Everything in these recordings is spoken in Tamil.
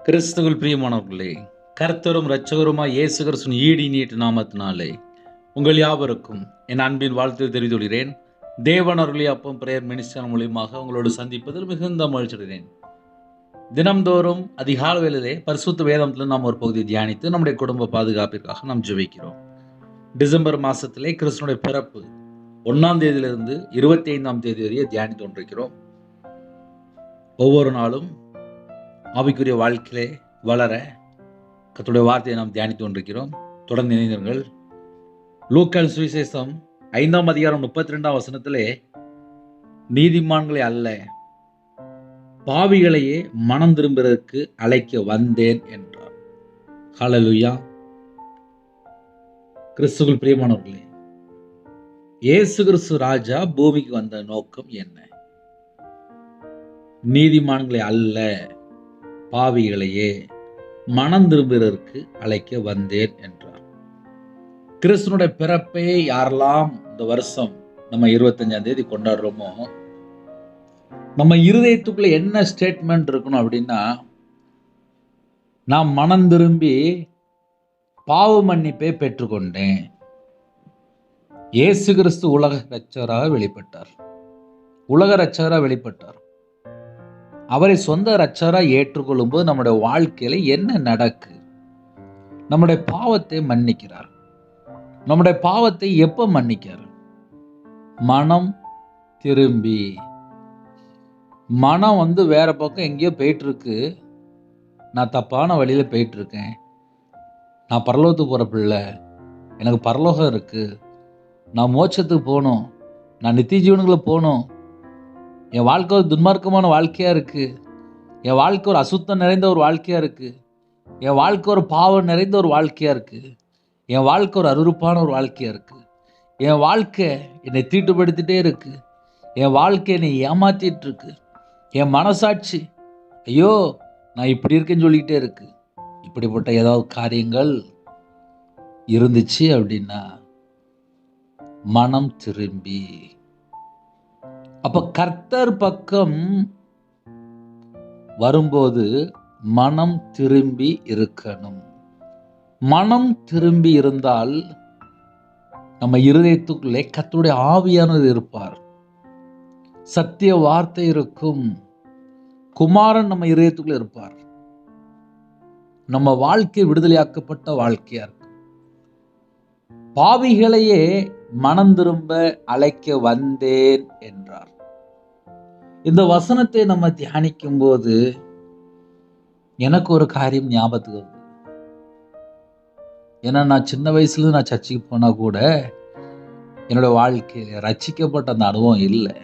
கிறிஸ்துவில் பிரியமானவர்களே, கர்த்தரும் இரட்சகருமாய் இயேசு கிறிஸ்துவின் ஈடு நீட்டு நாமத்தினாலே உங்கள் யாவருக்கும் என் அன்பின் வாழ்த்து தெரிவித்துள்ளேன். தேவன் அருளிய அப்பம் பிரேயர் மினிஸ்டர் மூலியமாக உங்களோடு சந்திப்பதில் மிகுந்த மகிழ்ச்சியடைகிறேன். தினம்தோறும் அதிகாலை வேளையிலே பரிசுத்த வேதத்தில் நாம் ஒரு பகுதியை தியானித்து நம்முடைய குடும்ப பாதுகாப்பிற்காக நாம் ஜெபிக்கிறோம். டிசம்பர் மாதத்திலே கிறிஸ்துவனுடைய பிறப்பு 1ஆம் தேதியிலிருந்து 25ஆம் தேதி வரையே தியானித்து கொண்டிருக்கிறோம். ஒவ்வொரு நாளும் ஆவிக்குரிய வாழ்க்கையிலே வளர கர்த்தருடைய வார்த்தையை நாம் தியானித்து கொண்டிருக்கிறோம். தொடர்ந்து இணைந்தீர்கள். லூக்கா சுவிசேஷம் 5ஆம் அதிகாரம் 32ஆம் வசனத்திலே, நீதிமான்களை அல்ல பாவிகளையே மனம் திரும்புவதற்கு அழைக்க வந்தேன் என்றார். ஹல்லேலூயா. கிறிஸ்துவுக்குள் பிரியமானவர்களே, இயேசு கிறிஸ்து ராஜா பூமிக்கு வந்த நோக்கம் என்ன? நீதிமான்களை அல்ல பாவிகளையே மனம் திரும்புவதற்கு அழைக்க வந்தேன் என்றார். கிறிஸ்துனுடைய பிறப்பை யாரெல்லாம் இந்த வருஷம் நம்ம 25ஆம் தேதி கொண்டாடுறோமோ, நம்ம இருதயத்துக்குள்ள என்ன ஸ்டேட்மெண்ட் இருக்கணும் அப்படின்னா, நான் மனம் திரும்பி பாவ மன்னிப்பை பெற்றுக்கொண்டேன். இயேசு கிறிஸ்து உலக இரட்சகராக வெளிப்பட்டார். உலக இரட்சகராக வெளிப்பட்டார். அவரை சொந்த இரட்சகராக ஏற்றுக்கொள்ளும் போது நம்முடைய வாழ்க்கையில என்ன நடக்கு? நம்முடைய பாவத்தை மன்னிக்கிறார். நம்முடைய பாவத்தை எப்ப மன்னிக்கிறார்? மனம் திரும்பி. மனம் வேற பக்கம் எங்கேயோ போயிட்டு இருக்கு. நான் தப்பான வழியில போயிட்டு இருக்கேன். நான் பரலோகத்துக்கு போற பிள்ளை, எனக்கு பரலோகம் இருக்கு, நான் மோட்சத்துக்கு போகணும், நான் நித்திய ஜீவனுக்குள்ள போகணும், என் வாழ்க்கை ஒரு துன்மார்க்கமான வாழ்க்கையா இருக்கு, என் வாழ்க்கை ஒரு அசுத்தம் நிறைந்த ஒரு வாழ்க்கையா இருக்கு, என் வாழ்க்கை ஒரு பாவம் நிறைந்த ஒரு வாழ்க்கையா இருக்கு, என் வாழ்க்கை ஒரு அருவருப்பான ஒரு வாழ்க்கையா இருக்கு, என் வாழ்க்கை என்னை தீட்டுப்படுத்திட்டே இருக்கு, என் வாழ்க்கை என்னை ஏமாத்திட்டு இருக்கு, என் மனசாட்சி ஐயோ நான் இப்படி இருக்கேன்னு சொல்லிக்கிட்டே இருக்கு. இப்படிப்பட்ட ஏதாவது காரியங்கள் இருந்துச்சு அப்படின்னா மனம் திரும்பி. அப்ப கர்த்தர் பக்கம் வரும்போது மனம் திரும்பி இருக்கணும். மனம் திரும்பி இருந்தால் நம்ம இருதயத்துக்குள்ளே கர்த்தருடைய ஆவியானவர் இருப்பார். சத்திய வார்த்தை இருக்கும். குமாரன் நம்ம இருதயத்துக்குள்ள இருப்பார். நம்ம வாழ்க்கை விடுதலையாக்கப்பட்ட வாழ்க்கையா இருக்கும். பாவிகளையே மனம் திரும்ப அழைக்க வந்தேன் என்றார். இந்த வசனத்தை நம்ம தியானிக்கும் போது எனக்கு ஒரு காரியம் ஞாபகத்துக்கு வருது. ஏன்னா நான் சின்ன வயசுல நான் சர்ச்சுக்கு போனா கூட என்னோட வாழ்க்கையில ரட்சிக்கப்பட்ட அந்த அனுபவம் இல்லை.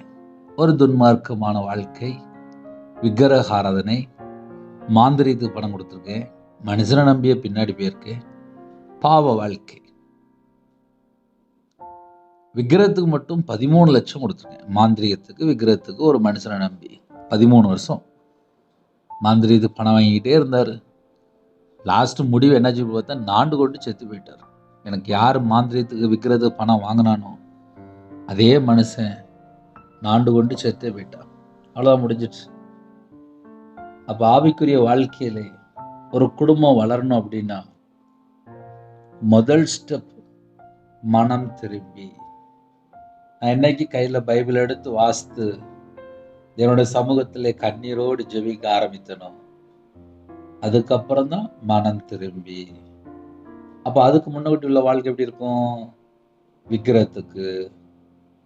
ஒரு துன்மார்க்கமான வாழ்க்கை, விக்கிரக ஆராதனை, மாந்திரீகத்துக்கு பணம் கொடுத்துருக்கேன், மனுஷனை நம்பிய பின்னாடி போயிருக்கேன், பாவ வாழ்க்கை. விக்கிரகத்துக்கு மட்டும் 13 லட்சம் கொடுத்துருக்கேன். மாந்திரிகத்துக்கு விக்கிரகத்துக்கு ஒரு மனுஷனை நம்பி 13 வருஷம் மாந்திரிகத்துக்கு பணம் வாங்கிக்கிட்டே இருந்தார். லாஸ்ட் முடிவு என்னாச்சு பார்த்தா நாண்டு கொண்டு செத்து போயிட்டார். எனக்கு யார் மாந்திரிகத்துக்கு விக்கிரகத்துக்கு பணம் வாங்கினானோ அதே மனுஷன் நாண்டு கொண்டு செத்தே போயிட்டான். அவ்வளோதான், முடிஞ்சிடுச்சு. அப்போ ஆவிக்குரிய வாழ்க்கையிலே ஒரு குடும்பம் வளரணும் அப்படின்னா முதல் ஸ்டெப் மனம் திரும்பி. நான் என்னைக்கு கையில் பைபிள் எடுத்து வாசித்து என்னோட சமூகத்திலே கண்ணீரோடு ஜெபிக்க ஆரம்பித்தனோ அதுக்கப்புறம் தான் மனம் திரும்பி. அப்போ அதுக்கு முன்னாடி உள்ள வாழ்க்கை எப்படி இருக்கும்? விக்கிரகத்துக்கு,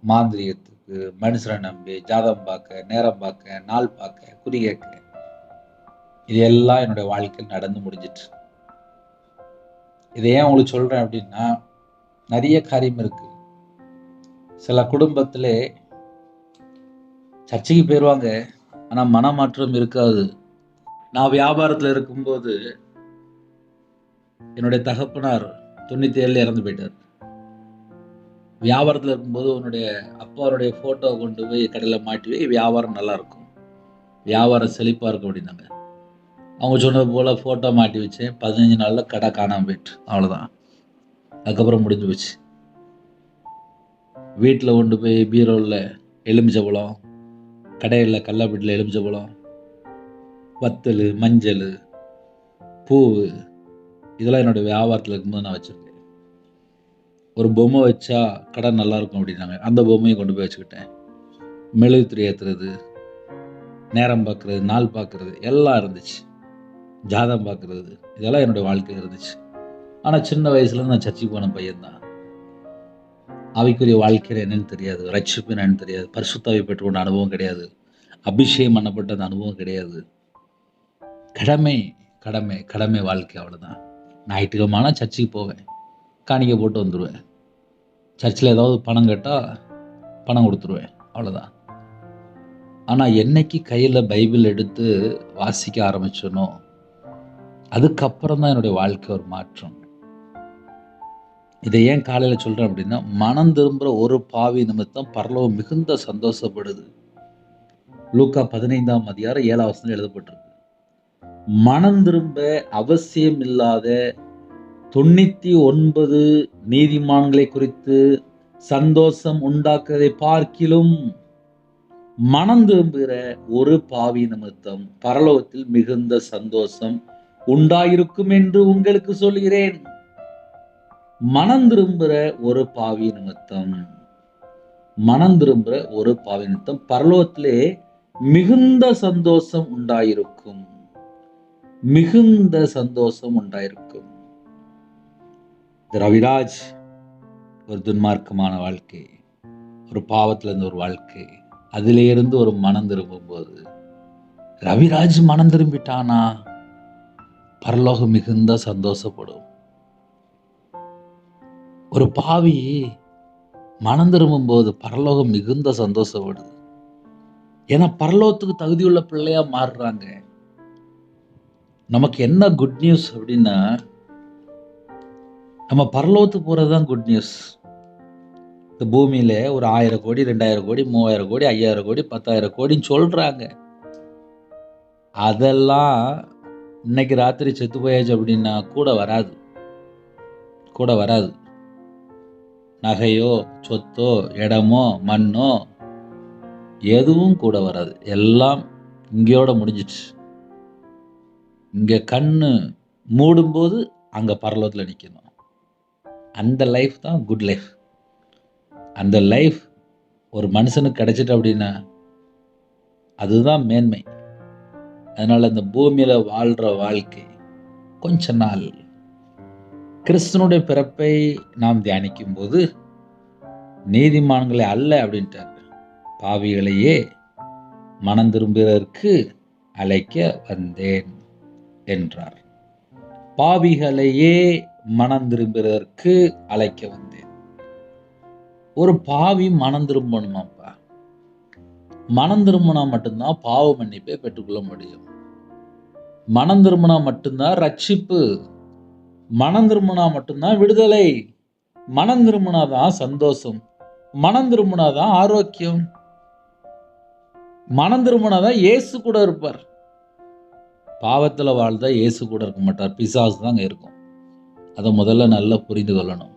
மாந்திரிகத்துக்கு, மனுஷனை நம்பி, ஜாதகம் பார்க்க, நேரம் பார்க்க, நாள் பார்க்க, குறி கேட்க, இது எல்லாம் என்னுடைய வாழ்க்கையில் நடந்து முடிஞ்சிட்டு. இதை ஏன் உங்களுக்கு சொல்றேன் அப்படின்னா, நிறைய காரியம் இருக்கு. சில குடும்பத்திலே சர்ச்சைக்கு போயிடுவாங்க, ஆனா மனமாற்றம் இருக்காது. நான் வியாபாரத்தில் இருக்கும்போது என்னுடைய தகப்பனார் 97 இறந்து போயிட்டார். வியாபாரத்தில் இருக்கும்போது உன்னுடைய அப்பாவுடைய போட்டோ கொண்டு போய் கடையில் மாட்டி போய் வியாபாரம் நல்லா இருக்கும், வியாபாரம் செழிப்பா இருக்கும் அப்படின்னாங்க. அவங்க சொன்னது போல போட்டோ மாட்டி வச்சேன். 15 நாள்ல கடை காணாம போயிட்டு, அவ்வளோதான். அதுக்கப்புறம் முடிஞ்சு போச்சு. வீட்டில் கொண்டு போய் பீரோவில் எலுமிச்சம்பழம், கடையில் கல்லாப்பட்டியில் எலுமிச்சம்பழம், வத்தல், மஞ்சள், பூ, இதெல்லாம் என்னோடய வியாபாரத்தில் இருக்கும்போது நான் வச்சுருக்கேன். ஒரு பொம்மை வச்சா கடை நல்லாயிருக்கும் அப்படின்னாங்க. அந்த பொம்மையை கொண்டு போய் வச்சுக்கிட்டேன். மெழுகுத்திரி ஏற்றுறது, நேரம் பார்க்குறது, நாள் பார்க்குறது எல்லாம் இருந்துச்சு. ஜாதகம் பார்க்குறது, இதெல்லாம் என்னுடைய வாழ்க்கையில் இருந்துச்சு. ஆனால் சின்ன வயசுலேருந்து நான் சர்ச்சுக்கு போன பையன்தான். ஆவிக்குரிய வாழ்க்கையில் என்னன்னு தெரியாது, ரட்சிப்பு என்னன்னு தெரியாது, பரிசுத்தாவி பெற்றுக்கொண்ட அனுபவம் கிடையாது, அபிஷேகம் பண்ணப்பட்ட அந்த அனுபவம் கிடையாது. கடமை கடமை கடமை வாழ்க்கை, அவ்வளோதான். ஞாயிற்றுக்கிழமை சர்ச்சுக்கு போவேன், காணிக்கை போட்டு வந்துடுவேன். சர்ச்சில் ஏதாவது பணம் கேட்டால் பணம் கொடுத்துருவேன், அவ்வளோதான். ஆனால் என்னைக்கு கையில் பைபிள் எடுத்து வாசிக்க ஆரம்பிச்சனோ அதுக்கப்புறம் தான் என்னுடைய வாழ்க்கை ஒரு மாற்றம். இதை ஏன் காலையில் சொல்கிறேன் அப்படின்னா, மனம் திரும்புகிற ஒரு பாவி நிமித்தம் பரலோகம் மிகுந்த சந்தோஷப்படுது. லூக்கா 15ஆம் அதிகாரம் 7ஆம் வசனம் எழுதப்பட்டிருக்கு. மனம் திரும்ப அவசியம் இல்லாத 99 நீதிமான்களை குறித்து சந்தோஷம் உண்டாக்குவதை பார்க்கிலும் மனம் திரும்புகிற ஒரு பாவி நிமித்தம் பரலோகத்தில் மிகுந்த சந்தோஷம் உண்டாயிருக்கும் என்று உங்களுக்கு சொல்கிறேன். மனம் திரும்புகிற ஒரு பாவி நிமித்தம், மனம் திரும்புகிற ஒரு பாவி நிமித்தம் பரலோகத்திலே மிகுந்த சந்தோஷம் உண்டாயிருக்கும், மிகுந்த சந்தோஷம் உண்டாயிருக்கும். ரவிராஜ் ஒரு துன்மார்க்கமான வாழ்க்கை, ஒரு பாவத்துல இருந்து ஒரு வாழ்க்கை, அதிலே இருந்து ஒரு மனம் திரும்பும் போது, ரவிராஜ் மனம் திரும்பிட்டானா பரலோகம் மிகுந்த சந்தோஷப்படும். ஒரு பாவி மனம் திரும்பும் போது பரலோகம் மிகுந்த சந்தோஷப்படுது. ஏன்னா பரலோகத்துக்கு தகுதியுள்ள பிள்ளையா மாறுறாங்க. நமக்கு என்ன குட் நியூஸ் அப்படின்னா, நம்ம பரலோகத்துக்கு போறதுதான் குட் நியூஸ். இந்த பூமியில ஒரு 1000 கோடி 2000 கோடி 3000 கோடி 5000 கோடி 10,000 கோடின்னு சொல்றாங்க. அதெல்லாம் இன்னைக்கு ராத்திரி செத்து போயாச்சு அப்படின்னா கூட வராது, கூட வராது. நகையோ சொத்தோ இடமோ மண்ணோ எதுவும் கூட வராது. எல்லாம் இங்கேயோட முடிஞ்சிடுச்சு. இங்க கண்ணு மூடும்போது அங்க பரலோகத்தில் நிற்கணும். அந்த லைஃப் தான் குட் லைஃப். அந்த லைஃப் ஒரு மனுஷனுக்கு கிடைச்சிட்டு அப்படின்னா அதுதான் மேன்மை. அதனால இந்த பூமியில வாழ்ற வாழ்க்கை கொஞ்ச நாள். கிறிஸ்துவனுடைய பிறப்பை நாம் தியானிக்கும் போது நீதிமான்களை அல்ல அப்படின்ட்டார், பாவிகளையே மனம் திரும்புவதற்கு அழைக்க வந்தேன் என்றார். பாவிகளையே மனம் திரும்புவதற்கு அழைக்க வந்தேன். ஒரு பாவி மனம் திரும்பணுமாப்பா. மனம் திரும்பினா மட்டும்தான் பாவ மன்னிப்பை பெற்றுக்கொள்ள முடியும். மனம் திரும்பினா மட்டும்தான் ரட்சிப்பு. மனம் திரும்பினா மட்டும்தான் விடுதலை. மனம் திரும்பினாதான் சந்தோஷம். மனம் திரும்பினாதான் ஆரோக்கியம். மனம் திரும்பினாதான் இயேசு கூட இருப்பார். பாவத்தில் வாழ்ந்தா இயேசு கூட இருக்க மாட்டார், பிசாசு தாங்க இருக்கும். அதை முதல்ல நல்லா புரிந்து கொள்ளணும்.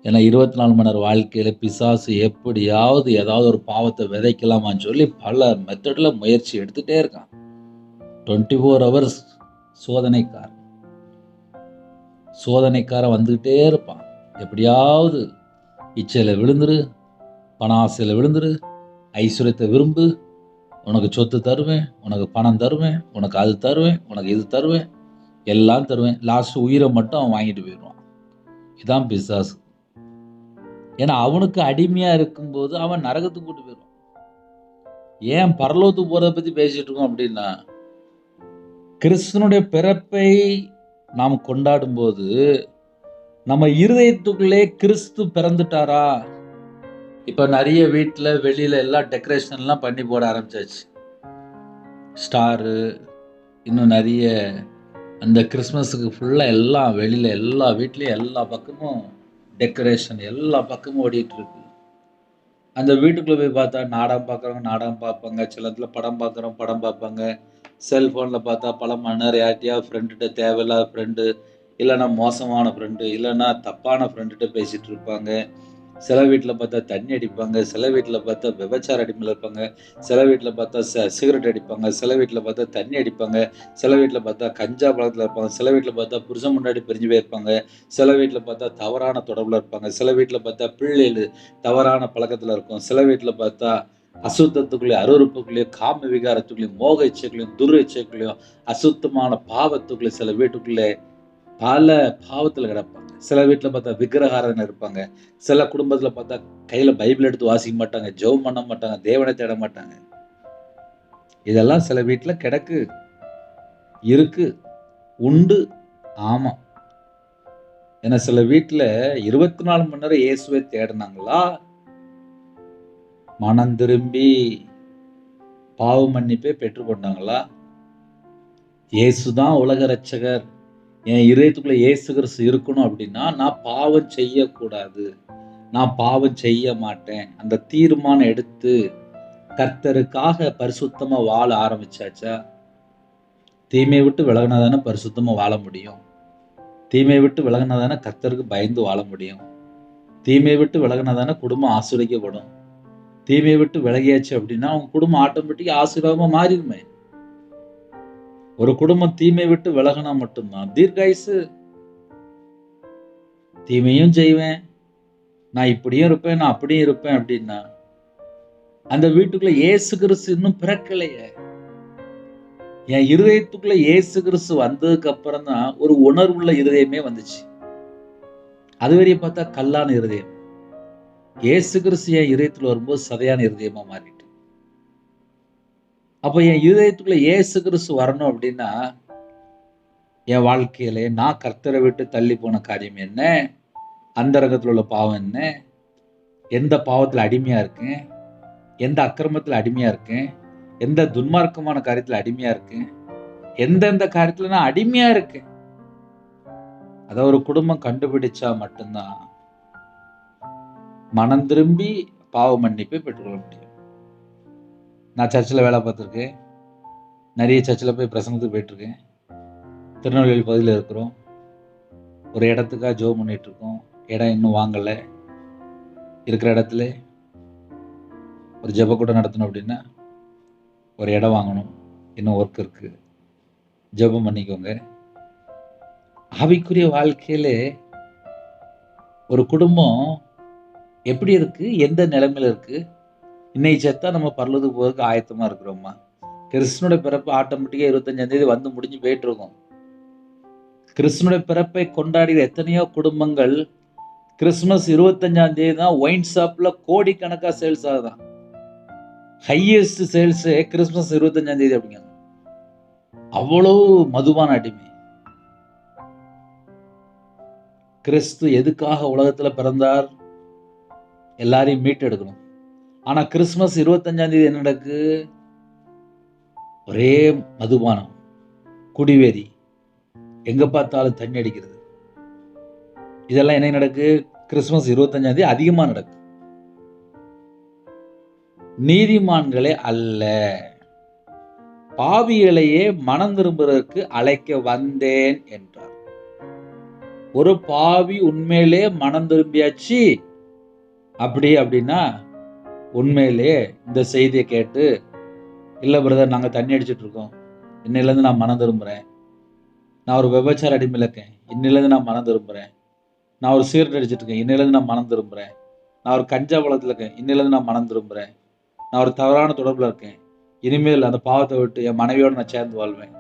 ஏன்னா 24 மணி நேரம் வாழ்க்கையில பிசாசு எப்படியாவது ஏதாவது ஒரு பாவத்தை விதைக்கலாமான்னு சொல்லி பல மெத்தட்ல முயற்சி எடுத்துட்டே இருக்கான். 24 hours சோதனைக்காரன் வந்துகிட்டே இருப்பான். எப்படியாவது இச்சையில விழுந்துரு, பண ஆசையில விழுந்துரு, ஐஸ்வர்யத்தை விரும்பு, உனக்கு சொத்து தருவேன், உனக்கு பணம் தருவேன், உனக்கு அது தருவேன், உனக்கு இது தருவேன், எல்லாம் தருவேன். லாஸ்ட் உயிரை மட்டும் அவன் வாங்கிட்டு போயிடுவான். இதான் பிசாசு. ஏன்னா அவனுக்கு அடிமையா இருக்கும்போது அவன் நரகத்துக்கு கூட்டு போயிடுவான். ஏன் பரலோகத்துக்கு போறதை பத்தி பேசிட்டு இருக்கோம் அப்படின்னா, கிறிஸ்துவனுடைய பிறப்பை நாம் கொண்டாடும் போது நம்ம இருதயத்துக்குள்ளே கிறிஸ்து பிறந்துட்டாரா. இப்ப நிறைய வீட்டுல வெளியில எல்லாம் டெக்கரேஷன்லாம் பண்ணி போட ஆரம்பிச்சாச்சு. ஸ்டாரு, இன்னும் நிறைய அந்த கிறிஸ்மஸுக்கு ஃபுல்லா எல்லாம் வெளியில எல்லா வீட்லயும் எல்லா பக்கமும் டெக்கரேஷன் எல்லா பக்கமும் ஓடிட்டு இருக்கு. அந்த வீட்டுக்குள்ள போய் பார்த்தா நாடகம் பார்க்குறவங்க நாடகம் பார்ப்பாங்க, சில இடத்துல படம் பார்க்குறவங்க படம் பார்ப்பாங்க. செல்ஃபோனில் பார்த்தா பல மணி நேரம் யார்ட்டையா ஃப்ரெண்டுகிட்ட தேவையில்லாத ஃப்ரெண்டு, இல்லைன்னா மோசமான ஃப்ரெண்டு, இல்லைன்னா தப்பான ஃப்ரெண்டுகிட்ட பேசிகிட்டு இருப்பாங்க. சில வீட்ல பார்த்தா தண்ணி அடிப்பாங்க, சில வீட்ல பார்த்தா விபச்சார அடிமையில இருப்பாங்க, சில வீட்ல பார்த்தா சிகரெட் அடிப்பாங்க, சில வீட்ல பார்த்தா தண்ணி அடிப்பாங்க, சில வீட்ல பார்த்தா கஞ்சா பழக்கத்துல இருப்பாங்க, சில வீட்ல பார்த்தா புருஷன் பொண்டாட்டி பிரிஞ்சு போயிருப்பாங்க, சில வீட்ல பார்த்தா தவறான தொடர்புல இருப்பாங்க, சில வீட்ல பார்த்தா பிள்ளைகள் தவறான பழக்கத்துல இருக்கும், சில வீட்ல பார்த்தா அசுத்தத்துக்குள்ளேயும், அருவருப்புக்குள்ளேயும், காம விகாரத்துக்குள்ளேயும், மோக இச்சைக்குள்ளேயும், துர் இச்சைக்குள்ளேயும், அசுத்தமான பாவத்துக்குள்ளேயும் சில வீட்டுக்குள்ளே பல பாவத்துல கிடப்பாங்க. சில வீட்ல பார்த்தா விக்கிரகாராதனை இருப்பாங்க. சில குடும்பத்துல பார்த்தா கையில பைபிள் எடுத்து வாசிக்க மாட்டாங்க, ஜெபம் பண்ண மாட்டாங்க, தேவனை தேட மாட்டாங்க. இதெல்லாம் சில வீட்ல கிடக்கு, இருக்கு, உண்டு. ஆமா. ஏன்னா சில வீட்ல 24 மணி நேரம் இயேசுவை தேடுனாங்களா, மனம் திரும்பி பாவ மன்னிப்பை பெற்றுக்கொண்டாங்களா, இயேசு தான் உலக இரட்சகர், என் இதயத்துக்குள்ள இயேசு கிறிஸ்து இருக்கணும் அப்படின்னா நான் பாவம் செய்யக்கூடாது, நான் பாவம் செய்ய மாட்டேன், அந்த தீர்மானம் எடுத்து கர்த்தருக்காக பரிசுத்தமா வாழ ஆரம்பிச்சாச்சா, தீமையை விட்டு விலகினா தானே பரிசுத்தமா வாழ முடியும். தீமையை விட்டு விலகினா தானே கர்த்தருக்கு பயந்து வாழ முடியும். தீமையை விட்டு விலகினா தானே குடும்பம் ஆசீர்வதிக்கப்படும். தீமையை விட்டு விலகியாச்சு அப்படின்னா அவங்க குடும்பம் ஆட்டோமேட்டிக்கா ஆசீர்வாதமா மாறிடுமே. ஒரு குடும்பம் தீமையை விட்டு விலகினா மட்டும்தான் தீர்காயுசு. தீமையும் செய்வேன், நான் இப்படியும் இருப்பேன், நான் அப்படியும் இருப்பேன் அப்படின்னா அந்த வீட்டுக்குள்ள இயேசு கிறிஸ்து இன்னும் பிறக்கலையே. என் இருதயத்துக்குள்ள இயேசு கிறிஸ்து வந்ததுக்கு அப்புறம் தான் ஒரு உணர்வுள்ள இருதயமே வந்துச்சு. அதுவரைய பார்த்தா கல்லான இருதயம். இயேசு கிறிஸ்து என் இருதயத்துல வரும்போது சதையான இருதயமா மாறிட்டு. அப்ப என் இருதயத்துக்குள்ள இயேசு கிறிஸ்து வரணும் அப்படின்னா என் வாழ்க்கையில நான் கர்த்தரை விட்டு தள்ளி போன காரியம் என்ன, அந்தரங்கத்துல உள்ள பாவம் என்ன, எந்த பாவத்துல அடிமையா இருக்கேன், எந்த அக்கிரமத்துல அடிமையா இருக்கேன், எந்த துன்மார்க்கமான காரியத்துல அடிமையா இருக்கேன், எந்தெந்த காரியத்துல நான் அடிமையா இருக்கேன், அத ஒரு குடும்பம் கண்டுபிடிச்சா மட்டும்தான் மனம் திரும்பி பாவ மன்னிப்பை பெற்றுக்கொள்ள முடியும். நான் சர்ச்சில் வேலை பார்த்துருக்கேன், நிறைய சர்ச்சில் போய் பிரசங்கத்துக்கு போயிட்டுருக்கேன். திருநெல்வேலி பகுதியில் இருக்கிறோம், ஒரு இடத்துக்காக ஜெபம் பண்ணிட்டு இருக்கோம், இடம் இன்னும் வாங்கலை. இருக்கிற இடத்துல ஒரு ஜெபக்கூட்டம் நடத்தணும் அப்படின்னா ஒரு இடம் வாங்கணும், இன்னும் ஒர்க் இருக்கு, ஜெபம் பண்ணிக்கோங்க. ஆவிக்குரிய வாழ்க்கையில ஒரு குடும்பம் எப்படி இருக்கு, எந்த நிலைமையில இருக்கு, இன்னைக்கு செத்தா நம்ம பரலோகத்துக்கு போறதுக்கு ஆயத்தமா இருக்கிறோமா? கிறிஸ்துனுடைய பிறப்பு ஆட்டோமேட்டிக்கா 25ஆம் தேதி வந்து முடிஞ்சு போயிட்டு இருக்கும். கிறிஸ்துனுடைய பிறப்பை கொண்டாடிய எத்தனையோ குடும்பங்கள் கிறிஸ்துமஸ் 25ஆம் தேதி தான் ஒயின் ஷாப்ல கோடிக்கணக்கா சேல்ஸ் ஆகுதான். ஹையஸ்ட் சேல்ஸ் கிறிஸ்துமஸ் 25ஆம் தேதி அப்படிங்க. அவ்வளவு மதுபான அடிமை. கிறிஸ்து எதுக்காக உலகத்துல பிறந்தார்? எல்லாரையும் மீட்டெடுக்கணும். ஆனா கிறிஸ்துமஸ் 25ஆம் தேதி என்ன நடக்கு? ஒரே மதுபானம், குடிவெறி, எங்க பார்த்தாலும் தண்ணி அடிக்கிறது. இதெல்லாம் என்ன நடக்கு? கிறிஸ்துமஸ் 25ஆம் தேதி அதிகமா நடக்கு. நீதிமான்களே அல்ல, பாவிகளையே மனம் திரும்புவதற்கு அழைக்க வந்தேன் என்றார். ஒரு பாவி உண்மையிலே மனம் திரும்பியாச்சு அப்படின்னா உண்மையிலே இந்த செய்தியை கேட்டு, இல்ல பிரதர் நாங்க தண்ணி அடிச்சிட்டு இருக்கோம், இன்னையிலேருந்து நான் மனம் திரும்புறேன், நான் ஒரு விபச்சார அடிமையில் இருக்கேன், இன்னையிலேருந்து நான் மனம் திரும்புறேன், நான் ஒரு சிகரெட் அடிச்சிட்டு இருக்கேன், இன்னையிலேருந்து நான் மனம் திரும்புறேன், நான் ஒரு கஞ்சா பழத்துல இருக்கேன், இன்னையிலேருந்து நான் மனம் திரும்புறேன், நான் ஒரு தவறான தொடர்புல இருக்கேன், இனிமேல் அந்த பாவத்தை விட்டு என் மனைவியோட நான் சேர்ந்து வாழ்வேன்,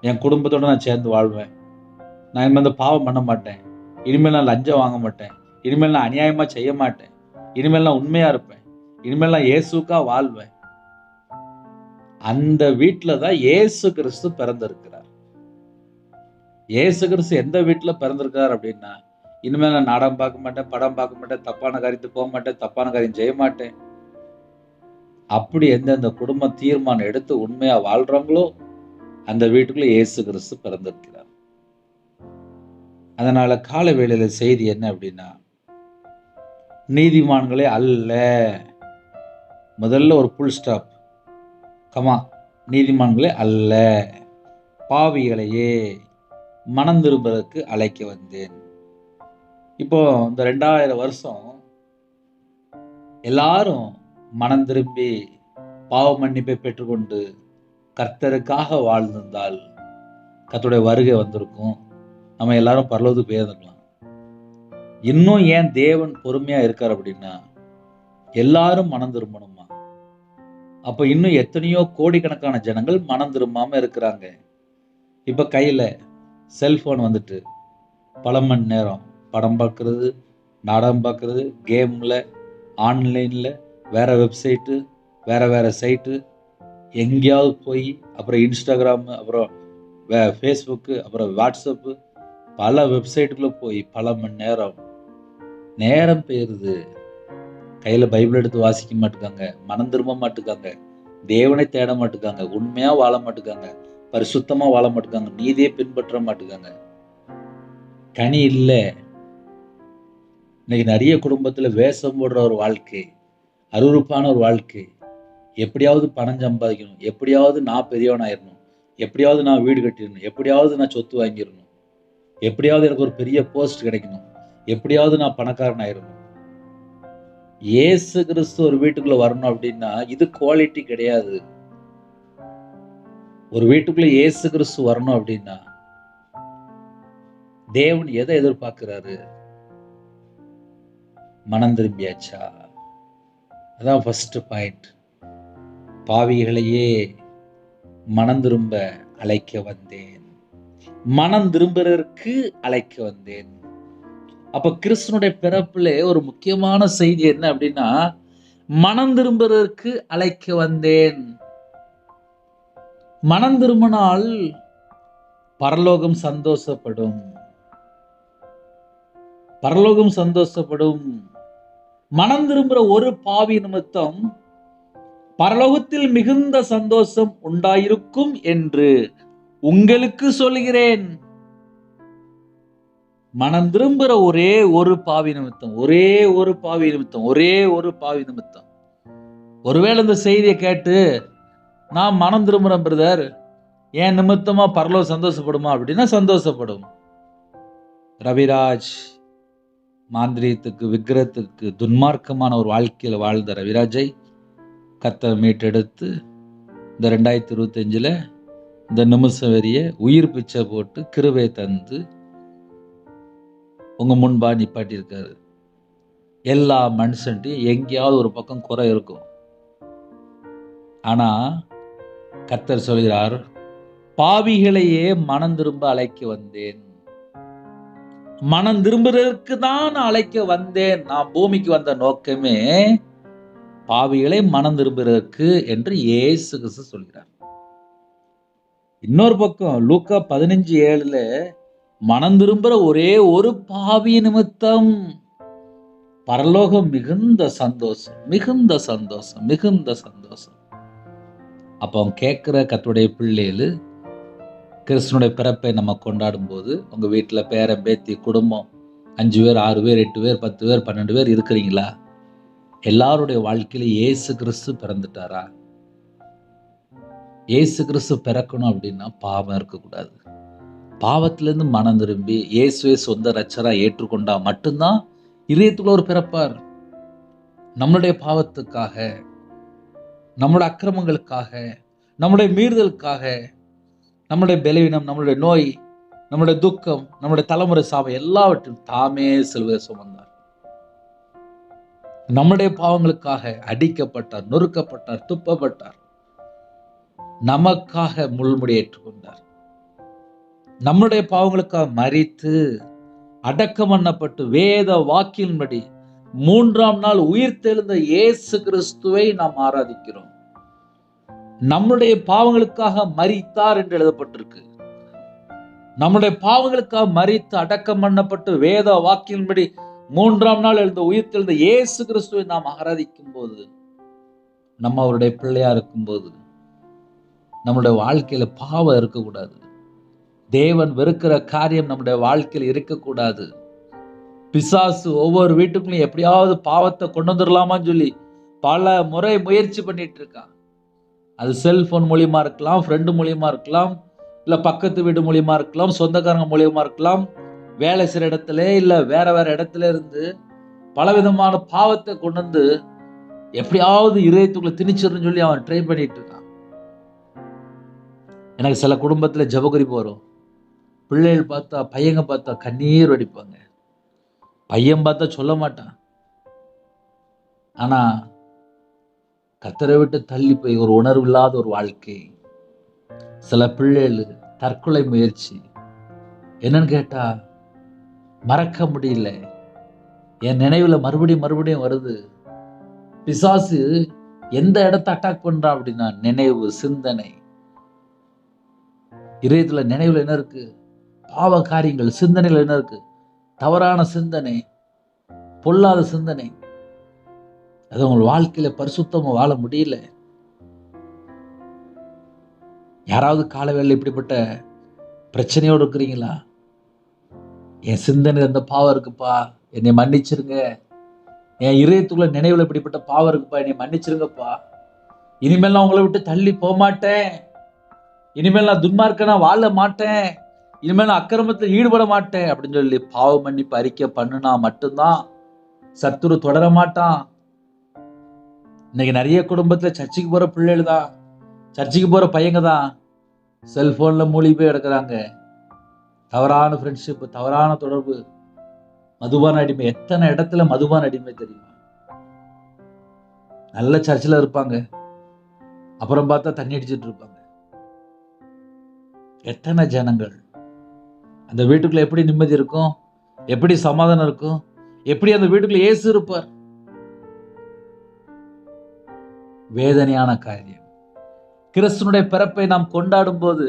என் குடும்பத்தோட நான் சேர்ந்து வாழ்வேன், நான் இனிமேல் அந்த பாவம் பண்ண மாட்டேன், இனிமேல் நான் லஞ்சம் வாங்க மாட்டேன், இனிமேல் நான் அநியாயமா செய்ய மாட்டேன், இனிமேல் நான் உண்மையா இருப்பேன், இனிமேல் நான் இயேசுக்கா வாழ்வேன். அந்த வீட்டுல தான் இயேசு கிறிஸ்து பிறந்திருக்கிறார். இயேசு கிறிஸ்து எந்த வீட்டுல பிறந்திருக்கார் அப்படின்னா, இனிமேல் நான் நாடகம் பார்க்க மாட்டேன், படம் பார்க்க மாட்டேன், தப்பான காரியத்துக்கு போக மாட்டேன், தப்பான காரியம் செய்ய மாட்டேன். அப்படி எந்தெந்த குடும்பம் தீர்மானம் எடுத்து உண்மையா வாழ்றாங்களோ அந்த வீட்டுக்குள்ள இயேசு கிறிஸ்து பிறந்திருக்கிறார். அதனால கால வேளையில செய்தி என்ன அப்படின்னா, நீதிமான்களே அல்ல, முதல்ல ஒரு புல் ஸ்டாப், கமா, நீதிமான்களே அல்ல, பாவிகளையே மனம் திரும்புவதற்கு அழைக்க வந்தேன். இப்போ இந்த 2000 வருஷம் எல்லாரும் மனம் திரும்பி பாவ மன்னிப்பை பெற்றுக்கொண்டு கர்த்தருக்காக வாழ்ந்திருந்தால் கர்த்தருடைய வருகை வந்திருக்கும். நம்ம எல்லாரும் பரலோகத்துக்கு போயிருந்துக்கலாம். இன்னும் ஏன் தேவன் பொறுமையா இருக்கார் அப்படின்னா, எல்லாரும் மனம் திரும்பணுமா. அப்ப இன்னும் எத்தனையோ கோடிக்கணக்கான ஜனங்கள் மனம் திரும்பாம இருக்கிறாங்க. இப்ப கையில செல்போன் வந்துட்டு பல மணி நேரம் படம் பார்க்கறது, நாடகம் பார்க்கறது, கேம்ல, ஆன்லைன்ல, வேற வெப்சைட்டு, வேற சைட்டு, எங்கேயாவது போய் அப்புறம் இன்ஸ்டாகிராம், அப்புறம் ஃபேஸ்புக்கு, அப்புறம் வாட்ஸ்அப்பு, பல வெப்சைட்டுக்குள்ள போய் பல மணி நேரம் போயிருது. கையில பைபிள் எடுத்து வாசிக்க மாட்டுக்காங்க, மனம் திரும்ப மாட்டுக்காங்க, தேவனை தேட மாட்டுக்காங்க, உண்மையா வாழ மாட்டுக்காங்க, பரிசுத்தமா வாழ மாட்டுக்காங்க, நீதியை பின்பற்ற மாட்டுக்காங்க. கனி இல்லை. இன்னைக்கு நிறைய குடும்பத்துல வேஷம் போடுற ஒரு வாழ்க்கை, அருவருப்பான ஒரு வாழ்க்கை. எப்படியாவது பணம் சம்பாதிக்கணும், எப்படியாவது நான் பெரியவன் ஆயிடணும், எப்படியாவது நான் வீடு கட்டிடணும், எப்படியாவது நான் சொத்து வாங்கிடணும், எப்படியாவது எனக்கு ஒரு பெரிய போஸ்ட் கிடைக்கணும், எப்படியாவது நான் பணக்காரன் ஆயிடணும். இயேசு கிறிஸ்து ஒரு வீட்டுக்குள்ள வரணும் அப்படின்னா இது குவாலிட்டி கிடையாது. ஒரு வீட்டுக்குள்ள இயேசு கிறிஸ்து வரணும் அப்படின்னா தேவன் எதை எதிர்பார்க்கிறாரு? மனம் திரும்பியாச்சா? அதான் ஃபர்ஸ்ட் பாயிண்ட். பாவிகளையே மனம் திரும்ப அழைக்க வந்தேன், மனம் திரும்புறதற்கு அழைக்க வந்தேன். அப்ப கிறிஸ்துனுடைய பிறப்புல ஒரு முக்கியமான செய்தி என்ன அப்படின்னா, மனம் திரும்புறதற்கு அழைக்க வந்தேன். மனம் திரும்பினால் பரலோகம் சந்தோஷப்படும், பரலோகம் சந்தோஷப்படும். மனம் திரும்புற ஒரு பாவி நிமித்தம் பரலோகத்தில் மிகுந்த சந்தோஷம் உண்டாயிருக்கும் என்று உங்களுக்கு சொல்கிறேன். மனம் திரும்புற ஒரே ஒரு பாவி நிமித்தம், ஒரே ஒரு பாவி நிமித்தம், ஒரே ஒரு பாவி நிமித்தம். ஒருவேளை இந்த செய்தியை கேட்டு நான் மனம் திரும்புறேன் பிரதர், என் நிமித்தமா பரலோகம் சந்தோஷப்படுமா அப்படின்னா சந்தோஷப்படும். ரவிராஜ் மாந்திரியத்துக்கு, விக்கிரத்துக்கு, துன்மார்க்கமான ஒரு வாழ்க்கையில வாழ்ந்த ரவிராஜை கர்த்தர் மீட்டெடுத்து இந்த 2025 இந்த நிமிஷம் வரிய உயிர் பிச்சை போட்டு கிருபை தந்து உங்க முன்பா நிப்பாட்டி இருக்காரு. எல்லா மனுஷன்ட்டையும் எங்கேயாவது ஒரு பக்கம் குறை இருக்கும். ஆனா கர்த்தர் சொல்கிறார், பாவிகளையே மனம் திரும்ப அழைக்க வந்தேன். மனம் திரும்புறதுக்கு தான் அழைக்க வந்தேன். நான் பூமிக்கு வந்த நோக்கமே பாவிகளை மனம் திரும்புறதுக்கு என்று இயேசு கிறிஸ்து சொல்கிறார். இன்னொரு பக்கம் லூக்கா 15:7 மனம் திரும்புற ஒரே ஒரு பாவி நிமித்தம் பரலோகம் மிகுந்த சந்தோஷம், மிகுந்த சந்தோஷம், மிகுந்த சந்தோஷம். அப்போ அவன் கேட்கிற கர்த்தருடைய பிள்ளைகள் கிறிஸ்துனுடைய பிறப்பை நம்ம கொண்டாடும் போது உங்க வீட்டில் பேரன் பேத்தி குடும்பம் 5 பேர் 6 பேர் 8 பேர் 10 பேர் 12 பேர் இருக்கிறீங்களா? எல்லாருடைய வாழ்க்கையில இயேசு கிறிஸ்து பிறந்துட்டாரா? இயேசு கிறிஸ்து பிறக்கணும் அப்படின்னா பாவம் இருக்கக்கூடாது. பாவத்திலிருந்து மனம் திரும்பி இயேசுவை சொந்த ரட்சரா ஏற்றுக்கொண்டா மட்டும்தான் இதயத்துக்குள்ள ஒரு பிறப்பார். நம்மளுடைய பாவத்துக்காக, நம்மளுடைய அக்கிரமங்களுக்காக, நம்முடைய மீறுதலுக்காக, நம்முடைய பலவீனம், நம்மளுடைய நோய், நம்முடைய துக்கம், நம்முடைய தலைமுறை சாபம் எல்லாவற்றையும் தாமே சிலுவையில் சுமந்தார். நம்முடைய பாவங்களுக்காக அடிக்கப்பட்டார், நொறுக்கப்பட்டார், துப்பப்பட்டார். நமக்காக முள்முடி ஏற்றுக்கொண்டார். நம்முடைய பாவங்களுக்காக மரித்து அடக்கம் பண்ணப்பட்டு வேத வாக்கின்படி 3ஆம் நாள் உயிர்த்தெழுந்த இயேசு கிறிஸ்துவை நாம் ஆராதிக்கிறோம். நம்முடைய பாவங்களுக்காக மரித்தார் என்று எழுதப்பட்டிருக்கு. நம்முடைய பாவங்களுக்காக மரித்து அடக்கம் பண்ணப்பட்டு வேத வாக்கின்படி 3ஆம் நாள் எழுந்த உயிர்த்தெழுந்த இயேசு கிறிஸ்துவை நாம் ஆராதிக்கும் போது, நம்ம அவருடைய பிள்ளையா இருக்கும் போது நம்முடைய வாழ்க்கையில பாவம் இருக்கக்கூடாது. தேவன் வெறுக்கிற காரியம் நம்முடைய வாழ்க்கையில் இருக்கக்கூடாது. பிசாசு ஒவ்வொரு வீட்டுக்குள்ளும் எப்படியாவது பாவத்தை கொண்டு வந்துடலாமான்னு சொல்லி பல முறை முயற்சி பண்ணிட்டு இருக்கான். அது செல்போன் மூலியமா இருக்கலாம், ஃப்ரெண்டு மூலியமா இருக்கலாம், இல்ல பக்கத்து வீடு மூலியமா இருக்கலாம், சொந்தக்காரங்க மூலியமா இருக்கலாம், வேலை செய்கிற இடத்துல இல்ல வேற இடத்துல இருந்து பலவிதமான பாவத்தை கொண்டு வந்து எப்படியாவது இதயத்துக்குள்ள திணிச்சிருன்னு சொல்லி அவன் ட்ரை பண்ணிட்டு இருக்கான். எனக்கு சில குடும்பத்துல ஜெபகுறிப்பு வரும். பிள்ளைகள் பார்த்தா, பையங்க பார்த்தா கண்ணீர் வடிப்பாங்க. பையன் பார்த்தா சொல்ல மாட்டான். ஆனா கர்த்தரை விட்டு தள்ளி போய் ஒரு உணர்வு இல்லாத ஒரு வாழ்க்கை. சில பிள்ளைகள் தற்கொலை முயற்சி. என்னன்னு கேட்டா மறக்க முடியல. என் நினைவுல மறுபடியும் வருது. பிசாசு எந்த இடத்தை அட்டாக் பண்றான் அப்படின்னா நினைவு, சிந்தனை. இதயத்துல நினைவுல என்ன இருக்கு? பாவ காரியங்கள். சிந்தனையில என்ன இருக்கு? தவறான சிந்தனை, பொல்லாத சிந்தனை. அது உங்க வாழ்க்கையில பரிசுத்தமா வாழ முடியல. யாராவது காலவேளையில இப்படிப்பட்ட பிரச்சனையோடு இருக்கிறீங்களா? என் சிந்தனையில இந்த பாவம் இருக்குப்பா, என்னை மன்னிச்சிருங்க. என் இதயத்துக்குள்ள நினைவுல இப்படிப்பட்ட பாவம் இருக்குப்பா, என்னை மன்னிச்சிருங்கப்பா. இனிமேல் நான் உங்களை விட்டு தள்ளி போக மாட்டேன். இனிமேல் நான் துன்மார்க்கனா வாழ மாட்டேன். இனிமேல் நான் அக்கிரமத்தில் ஈடுபட மாட்டேன் அப்படின்னு சொல்லி பாவ மன்னிப்பு அறிக்கை பண்ணுனா மட்டும்தான் சத்துரு தொடர மாட்டான். இன்னைக்கு நிறைய குடும்பத்துல சர்ச்சுக்கு போற பிள்ளைகள் தான், சர்ச்சுக்கு போற பையங்க தான் செல்போன்ல மூழ்கி போய் கிடக்குறாங்க. தவறான ஃப்ரெண்ட்ஷிப், தவறான தொடர்பு, மதுபான அடிமை. எத்தனை இடத்துல மதுபான அடிமை தெரியுமா? நல்ல சர்ச்சில் இருப்பாங்க, அப்புறம் பார்த்தா தண்ணி அடிச்சுட்டு இருப்பாங்க. எத்தனை ஜனங்கள் அந்த வீட்டுக்குள்ள எப்படி நிம்மதி இருக்கும்? எப்படி சமாதானம் இருக்கும்? எப்படி அந்த வீட்டுக்குள்ள இயேசு இருப்பார்? வேதனையான காரியம். கிறிஸ்துனுடைய பிறப்பை நாம் கொண்டாடும் போது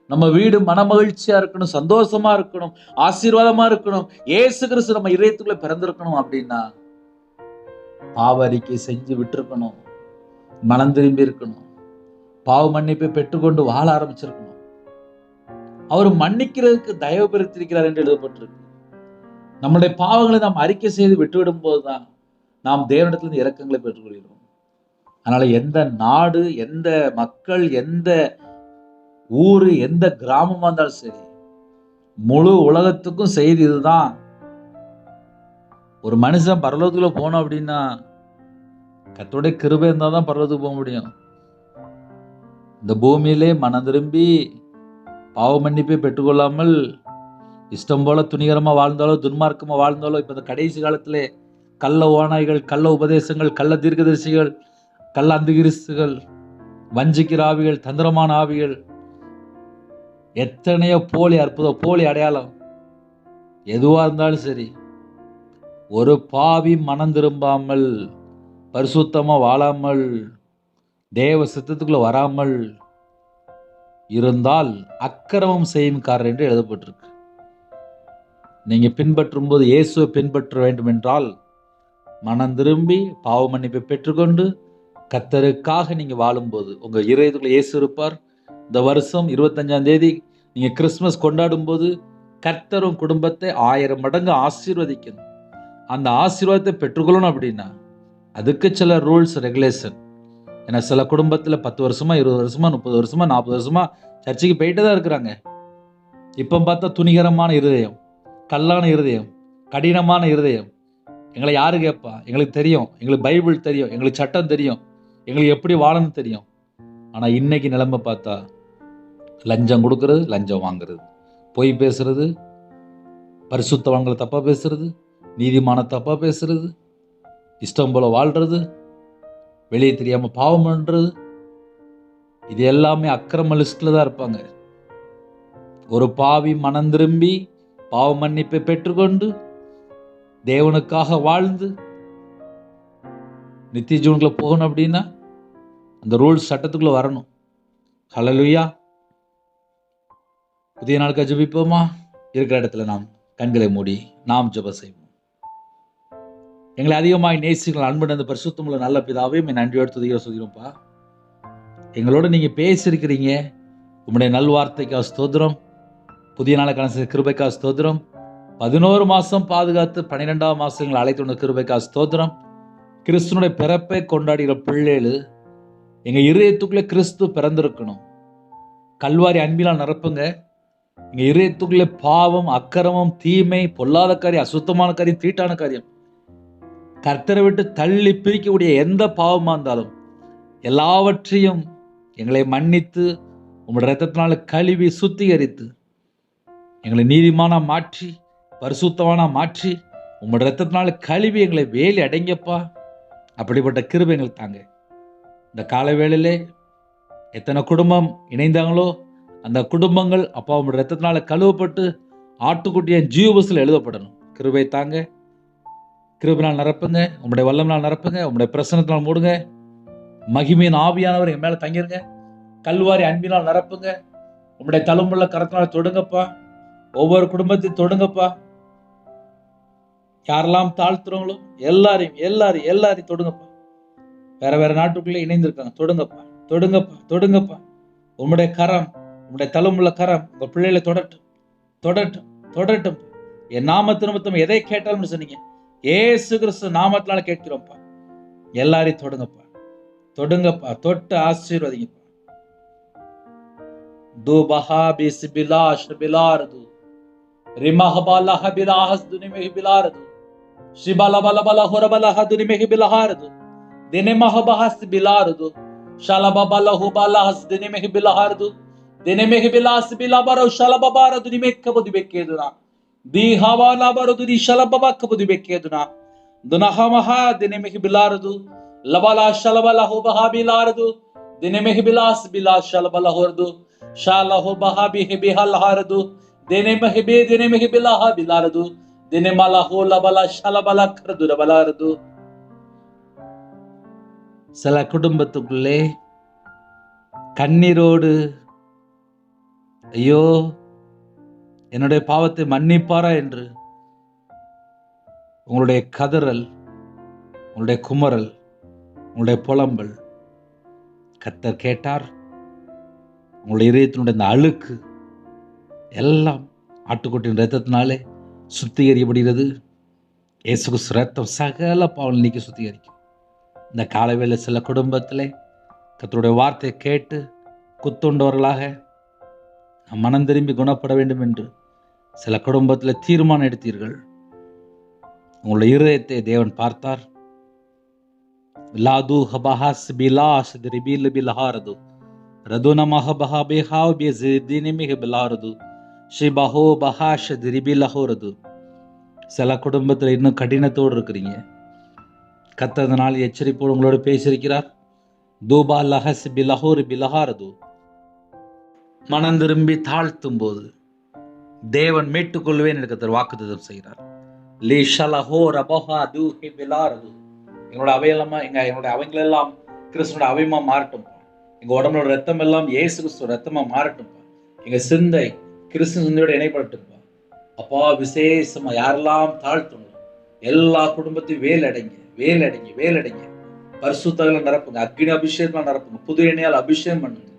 நம்ம வீடு மனமகிழ்ச்சியா இருக்கணும், சந்தோஷமா இருக்கணும், ஆசீர்வாதமா இருக்கணும். இயேசு கிறிஸ்து நம்ம இதயத்துக்குள்ள பிறந்திருக்கணும் அப்படின்னா பாவ அறிக்கை செஞ்சு விட்டுருக்கணும், மனம் திரும்பி இருக்கணும், பாவ மன்னிப்பை பெற்றுக்கொண்டு வாழ ஆரம்பிச்சிருக்கணும். அவர் மன்னிக்கிறதுக்கு தயவு பெருத்திருக்கிறார் என்று எழுதப்பட்டிருக்கு. நம்முடைய பாவங்களை நாம் அறிக்கை செய்து விட்டுவிடும் போதுதான் நாம் தேவனிடத்திலிருந்து இரக்கங்களை பெற்றுக்கொள்கிறோம். அதனால எந்த நாடு, எந்த மக்கள், எந்த ஊரு, எந்த கிராமமா இருந்தாலும் சரி, முழு உலகத்துக்கும் செய்தி இதுதான். ஒரு மனுஷன் பரலோகத்துக்குள்ள போனோம் அப்படின்னா கர்த்தருடைய கிருபை இருந்தால் தான் பரலோகத்துக்கு போக முடியும். இந்த பூமியிலே மனம் திரும்பி பாவ மன்னிப்பை பெற்றுக்கொள்ளாமல் இஷ்டம் போல துணிகரமா வாழ்ந்தாலோ துன்மார்க்கமா வாழ்ந்தாலோ, இப்ப இந்த கடைசி காலத்திலே கள்ள ஓநாய்கள், கள்ள உபதேசங்கள், கள்ள தீர்க்கதரிசிகள், கள்ள அந்திகிறிஸ்துகள், வஞ்சிக்கிற ஆவிகள், தந்திரமான ஆவிகள், எத்தனையோ போலி அற்புதம், போலி அடையாளம். எதுவா இருந்தாலும் சரி, ஒரு பாவி மனம் திரும்பாமல், பரிசுத்தமா வாழாமல், தேவ சித்தத்துக்குள்ள வராமல் இருந்தால் அக்கிரமம் செய்யும்காரர் என்று எழுதப்பட்டிருக்கு. நீங்க பின்பற்றும் போது இயேசுவை பின்பற்ற வேண்டும் என்றால் மனம் திரும்பி பாவ மன்னிப்பை பெற்றுக்கொண்டு கர்த்தருக்காக நீங்க வாழும்போது உங்க இதயத்துக்குள்ள இயேசு இருப்பார். இந்த வருஷம் 25ஆம் தேதி நீங்க கிறிஸ்துமஸ் கொண்டாடும் போது கர்த்தரும் குடும்பத்தை 1000 மடங்கு ஆசீர்வதிக்கணும். அந்த ஆசீர்வாதத்தை பெற்றுக்கொள்ளணும் அப்படின்னா அதுக்கு சில ரூல்ஸ், ரெகுலேஷன். ஏன்னா சில குடும்பத்துல 10 வருஷமா, 20 வருஷமா, 30 வருஷமா, 40 வருஷமா சர்ச்சைக்கு போயிட்டு தான் இருக்கிறாங்க. இப்போ பார்த்தா துணிகரமான இருதயம், கல்லான இருதயம், கடினமான இருதயம். எங்களை யாரு கேட்பா? எங்களுக்கு தெரியும், எங்களுக்கு பைபிள் தெரியும், எங்களுக்கு சட்டம் தெரியும், எங்களுக்கு எப்படி வாழணும் தெரியும். ஆனா இன்னைக்கு நிலைமை பார்த்தா லஞ்சம் கொடுக்கறது, லஞ்சம் வாங்குறது, பொய் பேசுறது, பரிசுத்தவான்களை தப்பா பேசுறது, நீதிமான தப்பா பேசுறது, இஷ்டம் போல வாழ்றது, வெளியே தெரியாம பாவம் பண்றது, இது எல்லாமே அக்கிரம லிஸ்ட்ல தான் இருப்பாங்க. ஒரு பாவி மனம் திரும்பி பாவ மன்னிப்பை பெற்றுக்கொண்டு தேவனுக்காக வாழ்ந்து நித்திய ஜீவனுக்குள்ள போகணும் அப்படின்னா அந்த ரூல்ஸ் சட்டத்துக்குள்ள வரணும். ஹல்லேலூயா. புதிய நாளுக்கு ஜெபிப்போமா? இருக்கிற இடத்துல நாம் கண்களை மூடி நாம் ஜெபம் செய்வோம். எங்களை அதிகமாய் நேசிகள் அன்பு அந்த பரிசுத்தமுள்ள நல்ல பிதாவே, நன்றியோடு துதிக்கிறோம்ப்பா. எங்களோட நீங்க பேசியிருக்கிறீங்க. உங்களுடைய நல்வார்த்தைக்காக ஸ்தோத்திரம். புதிய நாளுக்கான கிருபைக்காக ஸ்தோத்திரம். 11 மாசம் பாதுகாத்து 12ஆம் மாசம் எங்களை அழைத்து வந்த கிருபைக்காக ஸ்தோத்திரம். கிறிஸ்துனுடைய பிறப்பை கொண்டாடுகிற பிள்ளைகள் எங்க இதயத்துக்குள்ளே கிறிஸ்து பிறந்திருக்கணும். கல்வாரி அன்பினால் நிரப்புங்க. எங்க இதயத்துக்குள்ளே பாவம், அக்கிரமம், தீமை, பொல்லாத காரியம், அசுத்தமான காரியம், தீட்டான காரியம் கர்த்தரை விட்டு தள்ளி பிரிக்கக்கூடிய எந்த பாவமாக இருந்தாலும் எல்லாவற்றையும் எங்களை மன்னித்து உங்களுடைய இரத்தத்தினால கழுவி சுத்திகரித்து எங்களை நீதிமானா மாற்றி பரிசுத்தவானா மாற்றி உங்களுடைய இரத்தத்தினால கழுவி எங்களை வேலி அடைங்கப்பா. அப்படிப்பட்ட கிருபை எங்களுக்கு தாங்க. இந்த கால வேளையிலே எத்தனை குடும்பம் இணைந்தாங்களோ அந்த குடும்பங்கள் அப்பா உங்களுடைய இரத்தத்தினால கழுவப்பட்டு ஆட்டுக்குட்டியின் ஜீவபுஸ்தகத்தில் எழுதப்படணும். கிருபை தாங்க. கிருபையினால் நிரப்புங்க. உங்களுடைய வல்லமையினால் நிரப்புங்க. உங்களுடைய பிரசன்னத்தினால் மூடுங்க. மகிமையின் ஆவியானவர் என் மேல தங்கிருங்க. கல்வாரி அன்பினால் நிரப்புங்க. உங்களுடைய தழும்புள்ள கரத்தினால் தொடுங்கப்பா. ஒவ்வொரு குடும்பத்தையும் தொடுங்கப்பா. யாரெல்லாம் தாழ்த்துறவங்களோ எல்லாரையும் எல்லாரையும் எல்லாரையும் தொடுங்கப்பா. வேற வேற நாட்டுக்குள்ளே இணைந்திருக்காங்க. தொடுங்கப்பா, தொடுங்கப்பா, தொடுங்கப்பா. உங்களுடைய கரம், உங்களுடைய தழும்புள்ள கரம் உங்க பிள்ளைகளை தொடட்டும், தொடட்டும், தொடட்டும். என் நாமத்து நிமித்தம் எதை கேட்டாலும் சொன்னீங்க, ஏசு கிறிஸ்து நாமத்தினால கேட்கிறோம்ப்பா. எல்லாரையும் தொடுங்கப்பா, தொடுங்கப்பா, தொட்டு ஆசீர்வதிங்கப்பா. து பஹா பிஸ் பிலாஷ் பிலாரது ரிமஹபாலஹ பிலாஹஸ் துனிமெஹி பிலாரது ஷிபலபலபல ஹொரபலஹ துனிமெஹி பிலஹாரது தினமஹபஹஸ் பிலாரது ஷலபபலஹு பலஹஸ் தினமெஹி பிலஹாரது தினமெஹி பிலாஸ் பிலபர ஷலபபார துனிமெக்கபது பெக்கேதுனா தி ஹவாலபர துதி ஷலபபக்கபது பெக்கேதுனா துனஹமஹ தினமெஹி பிலாரது லபலா ஷலபலஹு பஹா பிலாரது தினமெஹி பிலாஸ் பிலா ஷலபலஹொரது ஷாலஹு பஹா பிஹி பிஹல்ஹாரது தினமெஹி பி தினமெஹி பிலஹா பிலாரது தினமலஹு லபலா ஷலபலா கரது ரபலாரது. சில குடும்பத்துக்குள்ளே கண்ணீரோடு ஐயோ என்னுடைய பாவத்தை மன்னிப்பாரா என்று உங்களுடைய கதறல், உங்களுடைய குமரல், உங்களுடைய புலம்பல் கர்த்தர் கேட்டார். உங்களுடைய இதயத்தினுடைய இந்த அழுக்கு எல்லாம் ஆட்டுக்குட்டியின் இரத்தத்தினாலே சுத்திகரிக்கப்படுகிறது. இயேசு கிறிஸ்து இரத்தம் சகல பாவங்களை நீக்கி சுத்திகரிக்கும். இந்த காலவேளை சில குடும்பத்திலே கர்த்தருடைய வார்த்தையை கேட்டு குத்துண்டவர்களாக மனம் திரும்பி குணப்பட வேண்டும் என்று சில குடும்பத்தில் தீர்மானம் எடுத்தீர்கள். உங்களுடைய இருதயத்தை தேவன் பார்த்தார். லாது ஹபஹஸ் பிலாஸ் திரிபில் பிலஹாரது ரதுனமஹ பஹபிஹாவ் பிஸிதினிமிஹ பிலாரது ஷிபஹோ பஹாஷ் திரிபிலஹோரது. சில குடும்பத்தில் இன்னும் கடினத்தோடு இருக்கிறீங்க. கர்த்தர் அந்த நாள் எச்சரிப்போடு உங்களோடு பேசியிருக்கிறார். தூபா லஹஸ் பிலஹோர் பிலஹாரது. மனம் திரும்பி தாழ்த்தும் போது தேவன் மீட்டுக்கொள்வேன் என்று கர்த்தர் வாக்குத்தத்தம் செய்கிறார். லீ ஷலஹோ ரபஹா தூஹி பிலாரது. எங்களோட அவையெல்லாம் எங்களுடைய அவைங்களெல்லாம் கிறிஸ்துவோட அவையமா மாறட்டும். எங்க உடம்போட ரத்தம் எல்லாம் இயேசு கிறிஸ்துவ ரத்தமா மாறட்டும். எங்க சிந்தை கிறிஸ்து சிந்தையோட இணைப்படட்டும்பா. அப்பா விசேஷமா யாரெல்லாம் தாழ்த்தணும் எல்லா குடும்பத்தையும் வேலடைங்க, வேலடைங்க, வேலடைங்க. பரிசுத்தங்களை நிரப்புங்க, அக்னி அபிஷேகம் நிரப்புங்க, புது எண்ணெயால் அபிஷேகம் பண்ணுங்க.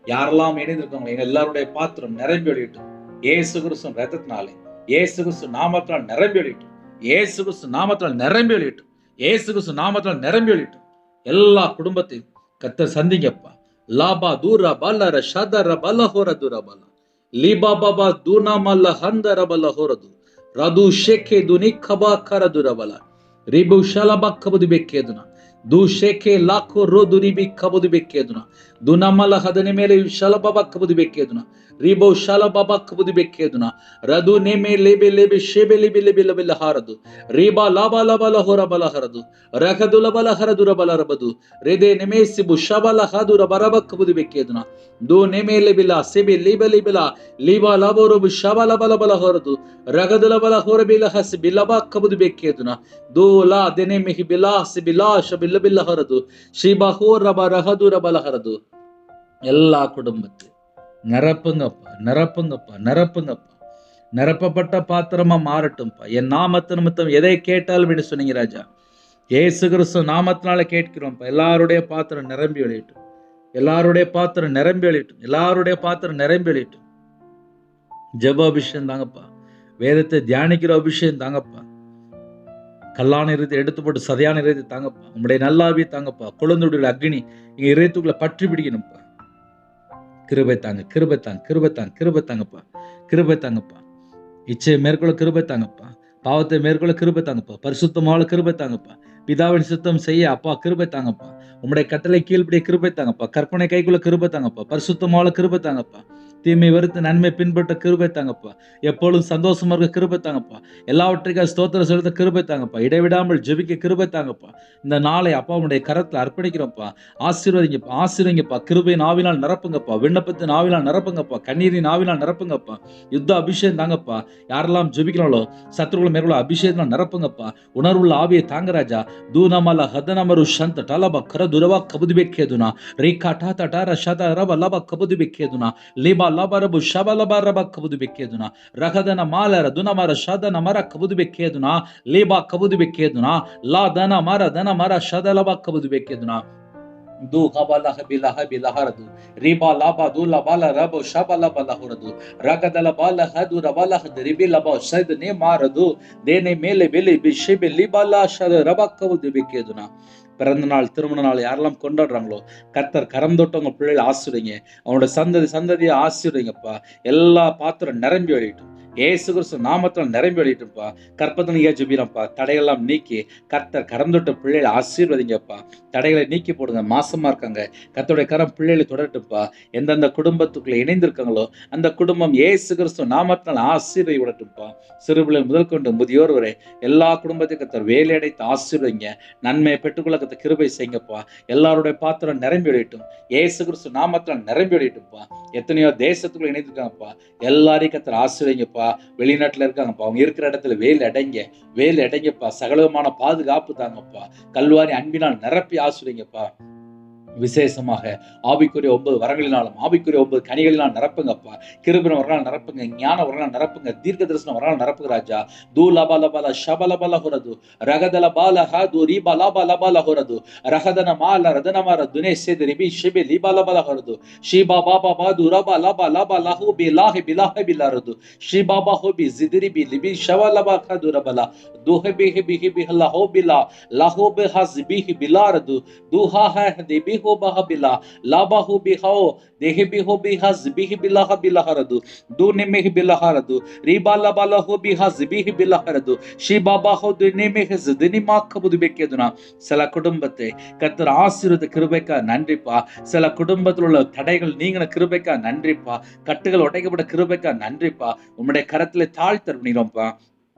யாரெல்லாம் இணைந்திருக்காங்க எங்க எல்லாருடைய பாத்திரம் நிரம்பி ஒழியட்டும். இயேசு கிறிஸ்து ரத்தத்தினாலே, இயேசு கிறிஸ்து நாமத்தினால் நிரம்பி ஒழியட்டும். இயேசு கிறிஸ்து நாமத்தினால் நிரம்பி ஒழியட்டும். இயேசு கிறிஸ்து நாமத்தினால் நிரம்பி ஒழியட்டும். எல்லா குடும்பத்தையும் கர்த்தர் சந்திங்கப்பா. லாபா தூரா பல்லர ஷதர பலஹோர துரபல லிபா பாபா தூனாமல்ல ஹந்தர பலஹோரது ரது ஷேகே துனி கபா கர துரபல ரிபு ஷலபா கபது ಬೆಕ್ಕೇದುನ ದು ಶೇಕೆ ಲಾಖೋ ರೋ ದುರಿಬಿ ಕಬದು ಬೆಕ್ಕೇದುನ ದುನಮಲ ಹದನೆ ಮೇಲೆ ಶಲಬಾಬ ಕಬದು ಬೆಕ್ಕೇದುನ ರಿಬೋ ಶಲಬಾಬ ಕಬದು ಬೆಕ್ಕೇದುನ ರದು ನೇಮೆ ಲೇಬೆ ಲೇಬೆ ಶೇಬೆ ಲೇಬೆ ಲೇಬೆ ಲಬೆಲ ಹಾರದು ರಿಬಾ ಲಾಬಾ ಲಬಲ ಹೊರ ಬಲ ಹರದು ರಖದು ಲಬಲ ಹರದುರ ಬಲ ರಬದು ರೆದೆ ನೆಮೇಸಿಬು ಶಬಲ ಹದುರ ಬರಬ ಕಬದು ಬೆಕ್ಕೇದುನ ದು ನೇಮೆ ಲೇಬಿಲ ಸೆಬೆ ಲೇಬೆ ಲೇಬೆಲ ಲೀಬಾ ಲಬೋರಬು ಶಬಲ ಬಲ ಬಲ ಹೊರದು ರಗದು ಲಬಲ ಹೊರಬಿಲ ಹಸಿ ಬಿಲಬಾ ಕಬದು ಬೆಕ್ಕೇದುನ ದು ಲಾ ದೆನೆ ಮೆಹಿ ಬಿಲಾ ಸಿ ಬಿಲಾ ಶಬಿಲ್ಲ ಬಿಲ್ಲ ಹರದು ಶ್ರೀಬಾ ಹೋರಬ ರಹದುರ ಬಲ ಹರದು. எல்லா குடும்பத்தை நிரப்புங்கப்பா, நிரப்புங்கப்பா, நிரப்புங்கப்பா. நிரப்பப்பட்ட பாத்திரமா மாறட்டும்ப்பா. என் நாமத்து நிமித்தம் எதை கேட்டாலும் என்று சொன்னீங்க ராஜா. இயேசு கிறிஸ்து நாமத்தினால கேட்கிறோம்ப்பா. எல்லாருடைய பாத்திரம் நிரம்பி ஒழியட்டும். எல்லாருடைய பாத்திரம் நிரம்பி ஒழியட்டும். எல்லாருடைய பாத்திரம் நிரம்பி ஒழியட்டும். ஜெப அபிஷேகம் தாங்கப்பா. வேதத்தை தியானிக்கிற அபிஷேகம் தாங்கப்பா. கல்லான இருத்தை எடுத்து போட்டு சதையான இருத்தை தாங்கப்பா. உங்களுடைய நல்லாவி தாங்கப்பா. குழந்தையுடைய அக்னி இங்க இருத்துக்குள்ள பற்றி பிடிக்கணும்ப்பா. கிருபை தாங்க, கிருபை தாங்க, கிருபை தாங்க, கிருபை தாங்கப்பா, கிருபை தாங்கப்பா. இச்சை மேற்கொள்ள கிருபை தாங்கப்பா. பாவத்தை மேற்கொள்ள கிருபை தாங்கப்பா. பரிசுத்தமால கிருபை தாங்கப்பா. பிதாவின் சித்தம் செய்ய அப்பா கிருபை தாங்கப்பா. உம்முடைய கட்டளை கீழ்ப்படிய கிருபை தாங்கப்பா. கற்பனை கைக்குள்ள கிருபை தாங்கப்பா. பரிசுத்தமால கிருபை தாங்கப்பா. தீமை வெறுத்து நன்மை பின்பற்ற கிருபை தாங்கப்பா. எப்பொழுதும் சந்தோஷமா இருக்க கிருபை தாங்கப்பா. எல்லாவற்றையும் ஸ்தோத்திரம் செலுத்த கிருபை தாங்கப்பா. இடைவிடாமல் ஜெபிக்க கிருபை தாங்கப்பா. இந்த நாளை அப்பா உம்முடைய கரத்துல அர்ப்பணிக்கிறோம்ப்பா. ஆசீர்வதிங்கப்பா, ஆசீர்வதிங்கப்பா. கிருபையின் ஆவினால் நிரப்புங்கப்பா. விண்ணப்பத்தின் ஆவினால் நிரப்புங்கப்பா. கண்ணீரின் ஆவினால் நிரப்புங்கப்பா. யுத்த அபிஷேகம் தாங்கப்பா. யாரெல்லாம் ஜெபிக்கிறாங்களோ சத்துருக்களை மேற்கொள்ள அபிஷேகம் நிரப்புங்கப்பா. உணர்வுள்ள ஆவியை தாங்க ராஜா. தூனமல ஹதனமரு ஷந்த டலப கர துரவா கபுது பெக்கேதுனா ரேகா டாடா டாரா ஷதா ரப லப கபுது பெக்கேதுனா லிபா லப ரபு ஷப லப ரப கபுது பெக்கேதுனா ரகதன மாலர துனமர ஷதன மர கபுது பெக்கேதுனா லிபா கபுது பெக்கேதுனா லா தன மர ஷத லப கபுது பெக்கேதுனா து ஹபலஹ பிலஹ பிலஹரது ரிபா லபா து லபல ரபு ஷபல பலஹரது ரகதல பலஹ து ரபலஹ ரிபி லபா ஷத நே மாரது தேனே மேலே வெளி பிஷிபி லிபலா ஷத ரபக்கவுது பிக்கேதுனா பிறந்த நாள் திருமண நாள் யாரெல்லாம் கொண்டாடுறாங்களோ கர்த்தர் கரம் தொட்டவங்க பிள்ளைகளை ஆசிரியங்க. அவனோட சந்ததியை ஆசிரியங்கப்பா. எல்லா பாத்திரம் நிரம்பி வழியட்டும். ஏசு கிறிஸ்து நாமத்தில் நிரம்பி வழியட்டும்ப்பா. கற்பத்தனையா ஜெபிக்கிறோம்ப்பா. தடையெல்லாம் நீக்கி கர்த்தர் கரம் தொட்ட பிள்ளைகளை ஆசீர்வதிங்கப்பா. தடைகளை நீக்கி போடுங்க. மாசமா இருக்காங்க, கர்த்தருடைய கரம் பிள்ளைகளை தொடரட்டும்ப்பா. எந்தெந்த குடும்பத்துக்குள்ள இணைந்திருக்காங்களோ அந்த குடும்பம் ஏசு கிறிஸ்து நாமத்தினால் ஆசீர்வதி விடட்டும்ப்பா. சிறுபிள்ளை முதல் கொண்டு முதியோர் வரை எல்லா குடும்பத்தையும் கர்த்தர் வேலையடைத்து ஆசீர்வதிங்க. நன்மையை பெற்றுக்கொள்ள கர்த்தர் கிருபை செய்யுங்கப்பா. எல்லாருடைய பாத்திரம் நிரம்பி விடட்டும். ஏசு கிறிஸ்து நாமத்தினால் நிரம்பி விடட்டும்ப்பா. எத்தனையோ தேசத்துக்குள்ள இணைந்திருக்காங்கப்பா. எல்லாரையும் கர்த்தர் ஆசீர்வதிங்கப்பா. வெளிநாட்டுல இருக்காங்கப்பா. அவங்க இருக்கிற இடத்துல வேல் அடைங்கப்பா. சகலமான பாதுகாப்பு தாங்கப்பா. கல்வாரி அன்பினால் நிரப்பி ஆசீர்வதிங்கப்பா. விசேஷமாக ஆவிக்குரிய 9 வரங்களினாலும் ஆவிக்குரிய 9 கனிகளினால் நிரப்புங்கப்பா. கிருபை வரனால் நிரப்புங்க. ஞான வரனால் நிரப்புங்க. தீர்க்க தரிசனம் வரனால் நிரப்புங்க ராஜா. தூலபலபல ஷபலபல ஹுரது ரகதல பாலஹ துரி பலபலபல ஹுரது ரகதன மால ரதனமர துனே சேதி ரிபி ஷிபி லிபலபல ஹுரது ஷிபா பாபா பாது ரப லப லப லஹு பிலாஹி பிலாஹி பிலரது ஷிபா பாஹு பி ஜிதிரி பி லிபி ஷவலப கது ரபல துஹபிஹி பிஹி பிஹலஹு பிலா லஹு பிஹஸ் பிஹி பிலரது துஹா ஹதி Bilah, Labahu Bihao, Dehibiho Bihas Bihi Bilaha Bilaharadu, Dunemihi Bilaharadu, Ribala Balahu Bihas Bihi Bilaharadu, Shibabaho Dunemihes, Dinimakabud Bekeduna, Sela Kudumbate, Katar Asiru the Kirubeka, Nandripa, Sela Kudumbatula, Tadagal Ninga Kirubeka, Nandripa, Katagal Otaka Kirubeka, Nandripa, Umade Karatle Talter Nirompa.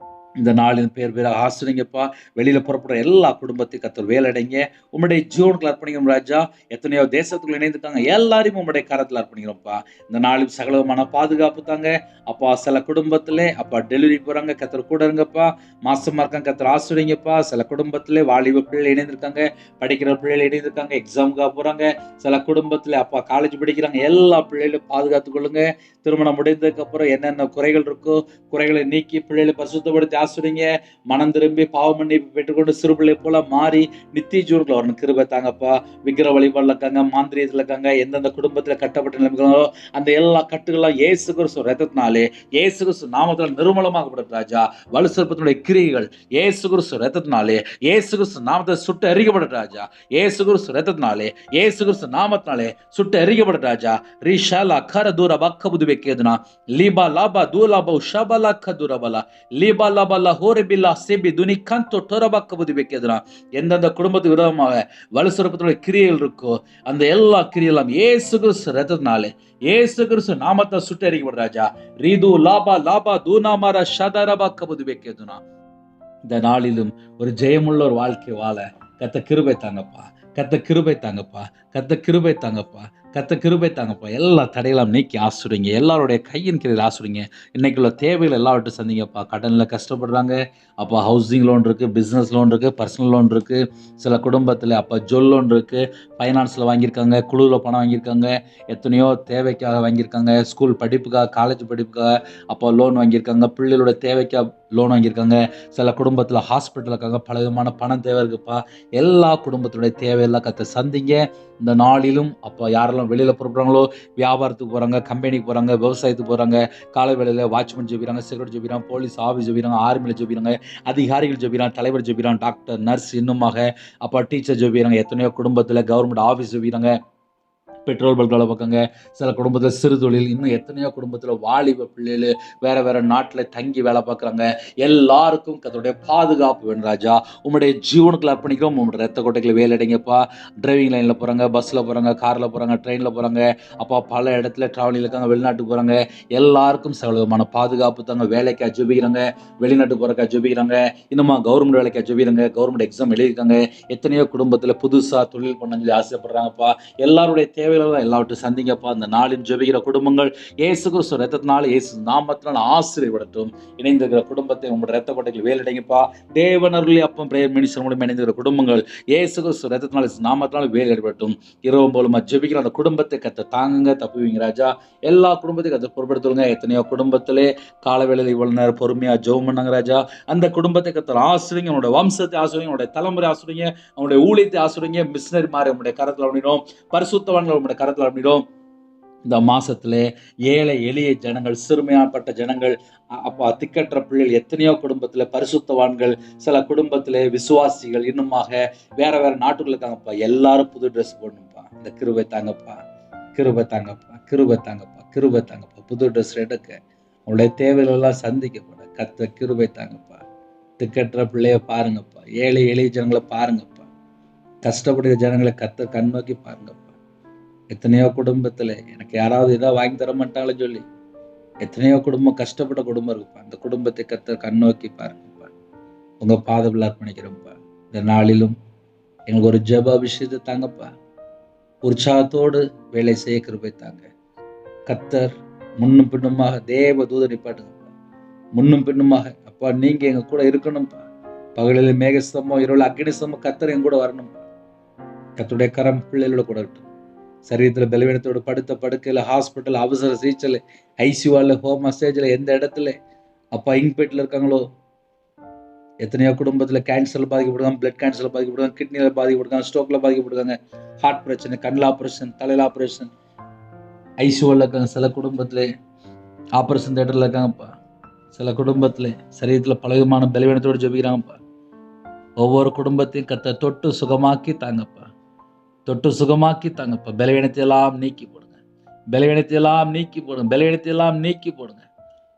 இந்த நாளின் பேர் ஆசிரியங்கப்பா. வெளியில புறப்படுற எல்லா குடும்பத்தையும் கர்த்தர் வேலையடைங்க. உம்முடைய ஜீவனுக்கு அர்ப்பணிக்கிறோம் ராஜா. எத்தனையோ தேசத்துக்குள்ள இணைந்துட்டாங்க, எல்லாரையும் உம்முடைய கரத்துல அர்ப்பணிக்கிறோம்ப்பா. இந்த நாளில் சகலமான பாதுகாப்பு தாங்க அப்பா. சில குடும்பத்திலே அப்பா டெலிவரி போறாங்க, கர்த்தர் கூட இருங்கப்பா. மாசமா இருக்காங்க, கர்த்தர் ஆசிரியங்கப்பா. சில குடும்பத்திலே வாலிப பிள்ளைகள் இணைந்திருக்காங்க, படிக்கிற பிள்ளைகள் இணைந்திருக்காங்க, எக்ஸாமுக்காக போறாங்க. சில குடும்பத்திலே அப்பா காலேஜ் படிக்கிறாங்க. எல்லா பிள்ளைகளும் பாதுகாத்துக் கொள்ளுங்க. திருமணம் முடிந்ததுக்கு அப்புறம் என்னென்ன குறைகள் இருக்கோ குறைகளை நீக்கி பிள்ளைகளை பரிசுத்தப்படுத்தி ஆசிரியங்க. மனம் திரும்பி பாவ மன்னிப்பு பெற்றுக்கொண்டு சிறு பிள்ளை போல மாறி நித்திய ஜீவனுக்குள்ள வரணும். கிருபை தாங்கப்பா. விக்கிர வழிபாடுல இருக்காங்க, மாந்திரியத்துல இருக்காங்க, எந்தெந்த குடும்பத்துல கட்டப்பட்டு நிலைமைகளோ அந்த எல்லா கட்டுகளும் இயேசு கிறிஸ்து ரத்தத்தினாலே இயேசு கிறிஸ்து நாமத்தில் நிர்மூலமாகப்படும் ராஜா. வலுசற்பத்தினுடைய கிரியைகள் இயேசு கிறிஸ்து ரத்தத்தினாலே இயேசு கிறிஸ்து நாமத்தை சுட்டு எரிக்கப்படும் ராஜா. இயேசு கிறிஸ்து ரத்தத்தினாலே இயேசு கிறிஸ்து நாமத்தினாலே சுட்டு எரிக்கப்படும் ராஜா. ரிஷாலா கர தூர பக்கபுது வைக்கதுனா லீபா லாபா தூலாபா ஷபலா கதுரபலா லீபா லாபா எந்தெந்த குடும்பத்துக்கு விரோதமாக வலுசற்பத்தினுடைய கிரியைகள் இருக்கோ அந்த எல்லா கிரியெல்லாம் இயேசு கிறிஸ்து ரத்தத்தினாலே இயேசு கிறிஸ்து நாமத்தை சுட்டரிக்கப்படும் ராஜா. ரீது லாபா லாபா தூனாமாரா ஷதரபா கபுது வைக்கதுனா இந்த நாளிலும் ஒரு ஜெயமுள்ள ஒரு வாழ்க்கை வாழ கர்த்தர் கிருபை தாங்கப்பா. கர்த்தர் கிருபை தாங்கப்பா. கர்த்தர் கிருபை தாங்கப்பா. கர்த்தர் கிருபை தாங்கப்பா. எல்லா தடையெல்லாம் நீக்கி ஆசுறீங்க. எல்லாருடைய கையின் கீழே ஆசுறீங்க. இன்னைக்குள்ள தேவைகள் எல்லாவற்றையும் சந்திங்கப்பா. கடனில் கஷ்டப்படுறாங்க அப்போ ஹவுசிங் லோன் இருக்குது, பிஸ்னஸ் லோன் இருக்குது, பர்சனல் லோன் இருக்குது. சில குடும்பத்தில் அப்போ ஜொல் லோன் இருக்குது, ஃபைனான்ஸில் வாங்கியிருக்காங்க, குழுவில் பணம் வாங்கியிருக்காங்க, எத்தனையோ தேவைக்காக வாங்கியிருக்காங்க, ஸ்கூல் படிப்புக்காக காலேஜ் படிப்புக்காக அப்போ லோன் வாங்கியிருக்காங்க, பிள்ளைகளோட தேவைக்காக லோன் வாங்கியிருக்காங்க. சில குடும்பத்தில் ஹாஸ்பிட்டல் இருக்காங்க, பல விதமான பணம் தேவை இருக்குப்பா. எல்லா குடும்பத்துடைய தேவையெல்லாம் கர்த்தர் சந்திங்க. இந்த நாளிலும் அப்போ யாரெல்லாம் வெளியில் புறப்படுறாங்களோ, வியாபாரத்துக்கு போகிறாங்க, கம்பெனிக்கு போகிறாங்க, விவசாயத்துக்கு போகிறாங்க, காலை வேளையில் வாட்ச்மேன் ஜெபிக்கிறாங்க, செக்யூரிட்டி ஜெபிக்கிறாங்க, போலீஸ் ஆஃபீஸ் ஜெபிக்கிறாங்க, ஆர்மியில் ஜெபிக்கிறாங்க, அதிகாரிகள் ஜெபிக்கிறாங்க, தலைவர் ஜெபிக்கிறாங்க, டாக்டர் நர்ஸ் இன்னுமாக அப்போ டீச்சர் ஜெபிக்கிறாங்க, எத்தனையோ குடும்பத்தில் கவர்மெண்ட் ஆஃபீஸ் ஜெபிக்கிறாங்க, பெட்ரோல் பல்க் வேலை பார்க்காங்க. சில குடும்பத்தில் சிறு தொழில், இன்னும் எத்தனையோ குடும்பத்தில் வாலிப பிள்ளைகள் வேறு நாட்டில் தங்கி வேலை பார்க்குறாங்க. எல்லாருக்கும் கர்த்தருடைய பாதுகாப்பு வேணும் ராஜா. உம்முடைய ஜீவனுக்குள்ள அர்ப்பணிக்கிறோம். உம்முடைய ரத்த கோட்டைகளை வேலையடைங்கப்பா. டிரைவிங் லைனில் போகிறாங்க, பஸ்ஸில் போகிறாங்க, காரில் போகிறாங்க, ட்ரெயினில் போகிறாங்க. அப்பா பல இடத்துல ட்ராவலிங் இருக்காங்க, வெளிநாட்டுக்கு போகிறாங்க. எல்லாருக்கும் சகல விதமான பாதுகாப்பு தாங்க. வேலைக்கு ஜெபிக்கிறாங்க, வெளிநாட்டுக்கு போகிறக்கா ஜெபிக்கிறாங்க. இன்னுமா கவர்மெண்ட் வேலைக்கு ஜெபிக்கிறாங்க, கவர்மெண்ட் எக்ஸாம் எழுதியிருக்காங்க. எத்தனையோ குடும்பத்தில் புதுசாக தொழில் பண்ண சொல்லி ஆசைப்படுறாங்கப்பா. எல்லாருடைய தேவைகள் எல்லாவற்றையும் சந்திங்கப்பா. அந்த நாளில் ஜெபிக்கிற குடும்பங்கள் இயேசு கிறிஸ்து ரத்தத்தினால, இயேசு நாமத்தினால் ஆசீர்வதிக்கப்படட்டும். இணைந்திருக்கிற குடும்பத்தை உங்களுடைய ரத்த கோட்டையில் வேலையடைங்கப்பா. தேவனருளி அப்பம் பிரேயர் மினிஸ்டர் மூலம் இணைந்திருக்கிற குடும்பங்கள் இயேசு கிறிஸ்து ரத்தத்தினால, நாமத்தினால் வேலையடைபடட்டும். இரவு மூலமா ஜெபிக்கிற அந்த குடும்பத்தை கத்த தாங்குங்க, தப்புவீங்க ராஜா. எல்லா குடும்பத்தையும் கத்த பொறுப்படுத்துங்க. எத்தனையோ குடும்பத்திலே காலவேளையில் இவ்வளவு நேரம் பொறுமையா ஜெபம் பண்ணாங்க ராஜா. அந்த குடும்பத்தை கத்த ஆசிரியங்க, அவனுடைய வம்சத்தை ஆசிரியங்க, அவனுடைய தலைமுறை ஆசிரியங்க, அவனுடைய ஊழியத்தை ஆசிரியங்க. மிஷினரி மாதிரி உங்களுடைய கரத்தில் அப்படினோம், பரிசுத்தவான்கள் உங்களுடைய கரத்தில் அப்படினோம். இந்த மாசத்துல ஏழை எளிய ஜனங்கள், சிறுமையாப்பட்ட ஜனங்கள், அப்பா திக்கற்ற பிள்ளைகள், எத்தனையோ குடும்பத்துல பரிசுத்தவான்கள், சில குடும்பத்துல விசுவாசிகள், இன்னுமாக வேற நாட்டுக்குள்ள இருக்காங்கப்பா. எல்லாரும் புது ட்ரெஸ் போடணும்ப்பா. இந்த கிருபை தாங்கப்பா, கிருபை தாங்கப்பா, கிருபை தாங்கப்பா, கிருபை தாங்கப்பா. புது ட்ரெஸ் எடுக்க உங்களுடைய தேவைகள் எல்லாம் சந்திக்கப்பட கத்த கிருபை தாங்கப்பா. திக்கற்ற பிள்ளைய பாருங்கப்பா, ஏழை எளிய ஜனங்களை பாருங்கப்பா, கஷ்டப்படுகிற ஜனங்களை கத்த கண்ணோக்கி பாருங்கப்பா. எத்தனையோ குடும்பத்துல எனக்கு யாராவது ஏதாவது வாங்கி தர மாட்டாங்களே சொல்லி எத்தனையோ குடும்பம் கஷ்டப்பட்ட குடும்பம் இருக்குப்பா. அந்த குடும்பத்தை கத்த கண்ணோக்கி பாருங்கப்பா. உங்க பாதவில் அர்ப்பணிக்கிறோம்ப்பா. இந்த நாளிலும் எங்களுக்கு ஒரு ஜெப அபிஷேகத்தை தாங்கப்பா. உற்சாகத்தோடு வேலை செய்ய கிருபை தாங்க. கத்தர் முன்னும் பின்னுமாக தேவ தூத நிப்பாட்டுங்கப்பா. முன்னும் பின்னுமாக அப்பா நீங்க எங்க கூட இருக்கணும்ப்பா. பகலில் மேகஸ்தமோ இரவில் அக்னிஸ்தமோ கத்தர் எங்க கூட வரணும்ப்பா. கத்தருடைய கரம் பிள்ளைகளோட கூட இருக்கட்டும். சரீரத்தில் பலவீனத்தோடு படுத்த படுக்கையில், ஹாஸ்பிட்டல், அவசர சிகிச்சையில், ஐசியூவில், ஹோம் மசேஜில், எந்த இடத்துல அப்பா இன்பேட்டில் இருக்காங்களோ, எத்தனையோ குடும்பத்தில் கேன்சரில் பாதிக்கப்படுறாங்க, பிளட் கேன்சரில் பாதிக்கப்படுறாங்க, கிட்னியில் பாதிக்கப்படுறாங்க, ஸ்ட்ரோக்கில் பாதிக்கப்படுறாங்க, ஹார்ட் பிரச்சனை, கண்ணில் ஆப்ரேஷன், தலையில் ஆப்ரேஷன், ஐசியூவில் இருக்காங்க. சில குடும்பத்தில் ஆப்ரேஷன் தேட்டரில் இருக்காங்கப்பா. சில குடும்பத்தில் சரீரத்தில் பலவிதமான பலவீனத்தோடு ஜெபிக்கிறாங்கப்பா. ஒவ்வொரு குடும்பத்தையும் கத்த தொட்டு சுகமாக்கி தாங்கப்பா. தொட்டு சுகமாக்கி தாங்கப்பா. பலவீனத்தையெல்லாம் நீக்கி போடுங்க, பலவீனத்தையெல்லாம் நீக்கி போடுங்க, பலவீனத்தையெல்லாம் நீக்கி போடுங்க.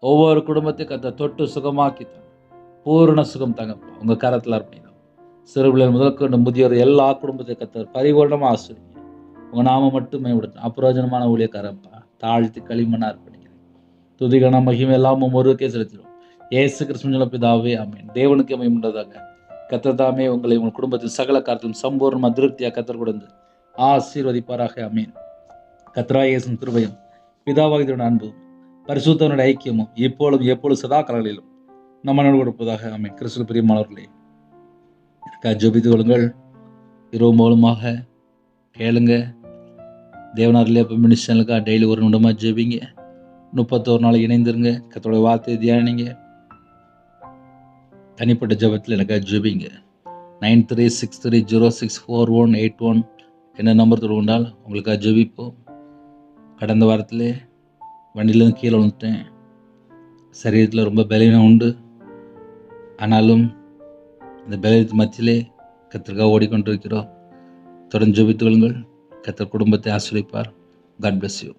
ஒவ்வொரு குடும்பத்தையும் கத்த தொட்டு சுகமாக்கி தாங்க. பூரண சுகம் தாங்கப்பா. உங்க கரத்தில் அர்ப்பணிக்கிறோம். சிறுபிள்ளைகள் முதல் கொண்டு முதியோர் எல்லா குடும்பத்தையும் கத்த பரிபூர்ணமா ஆசிரியங்க. உங்க நாம மட்டுமே விடணும். அப்பிரயோஜனமான ஊழியக்காரப்பா தாழ்த்தி களிமண்ணா அர்ப்பணிக்கிறேன். துதிகன மகிமை எல்லாம் ஒருவருக்கே செலுத்திடும். இயேசு கிறிஸ்துவின் பிதாவே ஆமென். தேவனுக்கு மகிமையுண்டதாக. கர்த்தர் தாமே உங்களை உங்கள் குடும்பத்தின் சகல காரியத்திலும் சம்பூர்ண திருப்தியாக கர்த்தர் கொடுத்து ஆசீர்வதிப்பாராக. ஆமென். கர்த்தராகிய இயேசுவின் கிருபையும் பிதாவாகிய அன்பும் பரிசுத்தவனுடைய ஐக்கியமும் இப்பொழுதும் எப்பொழுதும் சதா காலங்களிலும் நம்ம கொடுப்பதாக. ஆமென். கிறிஸ்துவின் பிரியமானவர்களே, எனக்காக ஜெபித்து கொள்ளுங்கள். இரவு மூலமாக கேளுங்க. தேவனாரிலே மினிஸ்டனுக்காக டெய்லி ஒரு நிமிடமாக ஜெபிங்க. 31 நாள் இணைந்திருங்க. கர்த்தருடைய வார்த்தையை தியானிங்க. தனிப்பட்ட ஜெபத்தில் எனக்காக ஜெபிங்க. 9363064181 என்ன நம்பர் தொடர்ந்தால் உங்களுக்காக ஜெபிப்போம். கடந்த வாரத்திலே வண்டியிலேருந்து கீழே வந்துட்டேன். சரீரத்தில் ரொம்ப பலவீனம் உண்டு. ஆனாலும் அந்த பலவீனத்து மத்தியிலே கர்த்தருக்காக ஓடிக்கொண்டிருக்கிறோம். தொடர்ந்து ஜெபித்துக் கொள்ளுங்கள். கர்த்தர் குடும்பத்தை ஆசீர்வதிப்பார். God bless you.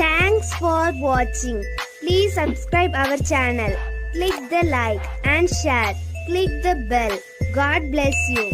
Thanks for watching. Please subscribe our channel. Click the like and share. Click the bell. God bless you.